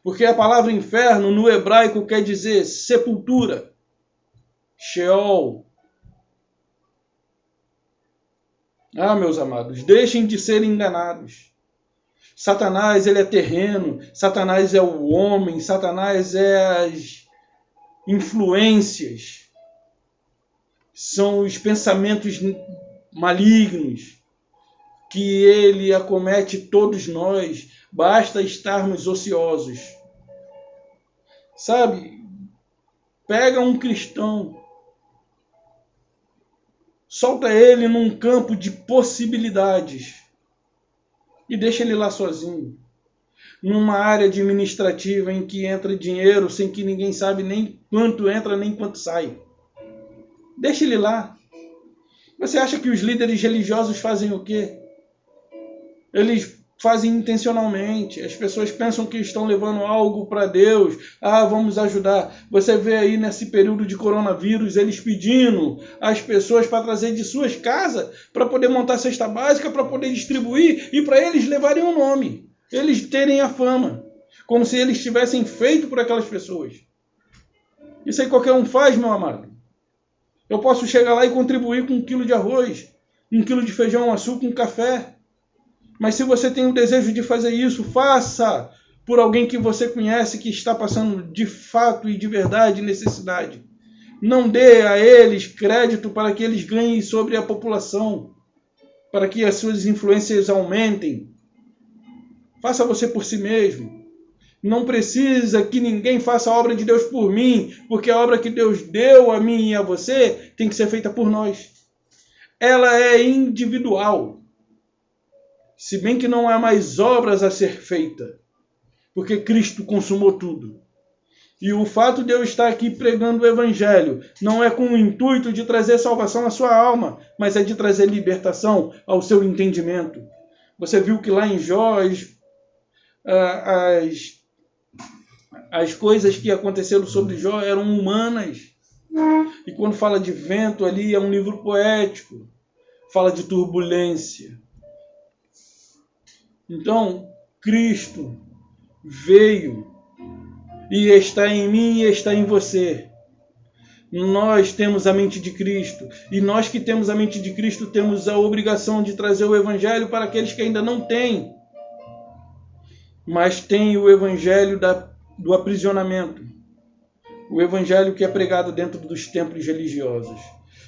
Speaker 1: Porque a palavra inferno no hebraico quer dizer sepultura, Sheol. Ah, meus amados, deixem de ser enganados. Satanás, ele é terreno, Satanás é o homem, Satanás é as influências, são os pensamentos malignos que ele acomete todos nós, basta estarmos ociosos. Sabe, pega um cristão, solta ele num campo de possibilidades e deixa ele lá sozinho, numa área administrativa em que entra dinheiro sem que ninguém sabe nem quanto entra nem quanto sai. Deixa ele lá. Você acha que os líderes religiosos fazem o quê? Eles fazem intencionalmente. As pessoas pensam que estão levando algo para Deus. Ah, vamos ajudar. Você vê aí nesse período de coronavírus eles pedindo às pessoas para trazer de suas casas para poder montar cesta básica, para poder distribuir e para eles levarem o nome. Eles terem a fama. Como se eles tivessem feito por aquelas pessoas. Isso aí qualquer um faz, meu amado. Eu posso chegar lá e contribuir com 1 quilo de arroz, 1 quilo de feijão, açúcar, um café. Mas se você tem o desejo de fazer isso, faça por alguém que você conhece que está passando de fato e de verdade necessidade. Não dê a eles crédito para que eles ganhem sobre a população, para que as suas influências aumentem. Faça você por si mesmo. Não precisa que ninguém faça a obra de Deus por mim, porque a obra que Deus deu a mim e a você tem que ser feita por nós. Ela é individual. Se bem que não há mais obras a ser feita, porque Cristo consumou tudo. E o fato de eu estar aqui pregando o Evangelho não é com o intuito de trazer salvação à sua alma, mas é de trazer libertação ao seu entendimento. Você viu que lá em Jó, as coisas que aconteceram sobre Jó eram humanas. E quando fala de vento ali, é um livro poético. Fala de turbulência. Então, Cristo veio e está em mim e está em você. Nós temos a mente de Cristo. E nós que temos a mente de Cristo temos a obrigação de trazer o Evangelho para aqueles que ainda não têm. Mas tem o Evangelho do aprisionamento. O Evangelho que é pregado dentro dos templos religiosos.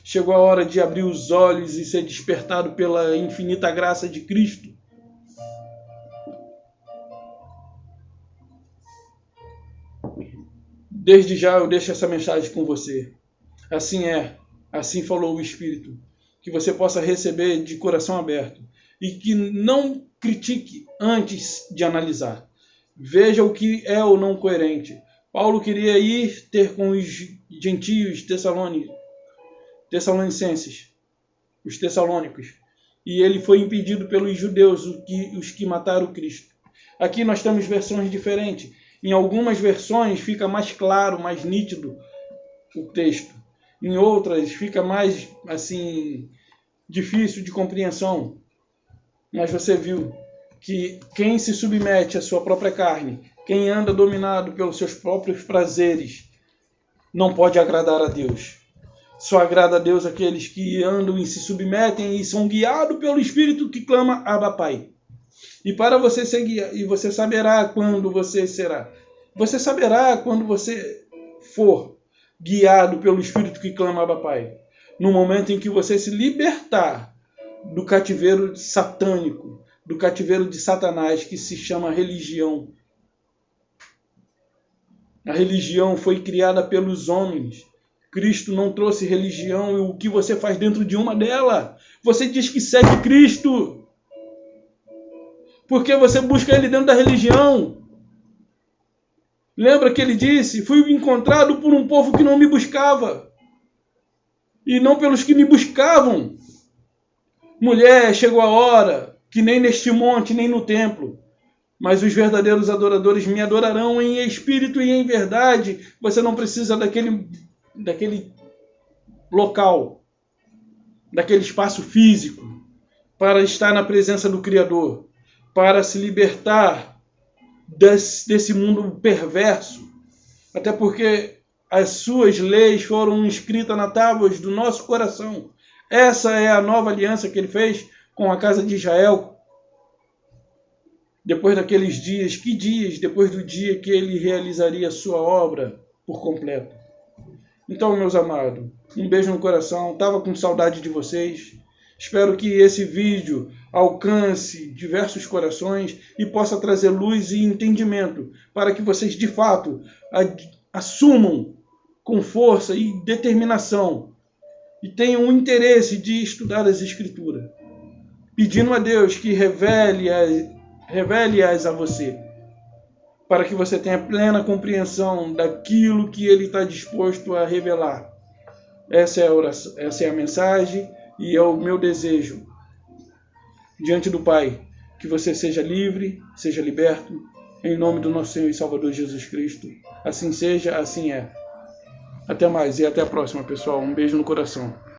Speaker 1: Chegou a hora de abrir os olhos e ser despertado pela infinita graça de Cristo. Desde já eu deixo essa mensagem com você. Assim falou o Espírito. Que você possa receber de coração aberto. E que não critique antes de analisar. Veja o que é ou não coerente. Paulo queria ir ter com os gentios tessalonicenses, os tessalônicos. E ele foi impedido pelos judeus, os que mataram Cristo. Aqui nós temos versões diferentes. Em algumas versões fica mais claro, mais nítido o texto. Em outras fica mais difícil de compreensão. Mas você viu que quem se submete à sua própria carne, quem anda dominado pelos seus próprios prazeres, não pode agradar a Deus. Só agrada a Deus aqueles que andam e se submetem e são guiados pelo Espírito que clama Abba Pai. E para você ser guiado, e você saberá quando você será. Você saberá quando você for guiado pelo Espírito que clama Abba Pai. No momento em que você se libertar do cativeiro satânico, do cativeiro de Satanás, que se chama religião. A religião foi criada pelos homens. Cristo não trouxe religião e o que você faz dentro de uma dela? Você diz que segue Cristo. Porque você busca ele dentro da religião. Lembra que ele disse, fui encontrado por um povo que não me buscava. E não pelos que me buscavam. Mulher, chegou a hora, que nem neste monte, nem no templo, mas os verdadeiros adoradores me adorarão em espírito e em verdade. Você não precisa daquele local, daquele espaço físico, para estar na presença do Criador, para se libertar desse mundo perverso. Até porque as suas leis foram escritas nas tábuas do nosso coração. Essa é a nova aliança que ele fez com a casa de Israel. Depois daqueles dias, que dias? Depois do dia que ele realizaria a sua obra por completo. Então, meus amados, um beijo no coração. Estava com saudade de vocês. Espero que esse vídeo alcance diversos corações e possa trazer luz e entendimento para que vocês, de fato, assumam com força e determinação e tenham o interesse de estudar as Escrituras, pedindo a Deus que revele-as a você, para que você tenha plena compreensão daquilo que Ele está disposto a revelar. Essa é a oração, essa é a mensagem e é o meu desejo diante do Pai, que você seja livre, seja liberto, em nome do nosso Senhor e Salvador Jesus Cristo. Assim seja, assim é. Até mais e até a próxima, pessoal. Um beijo no coração.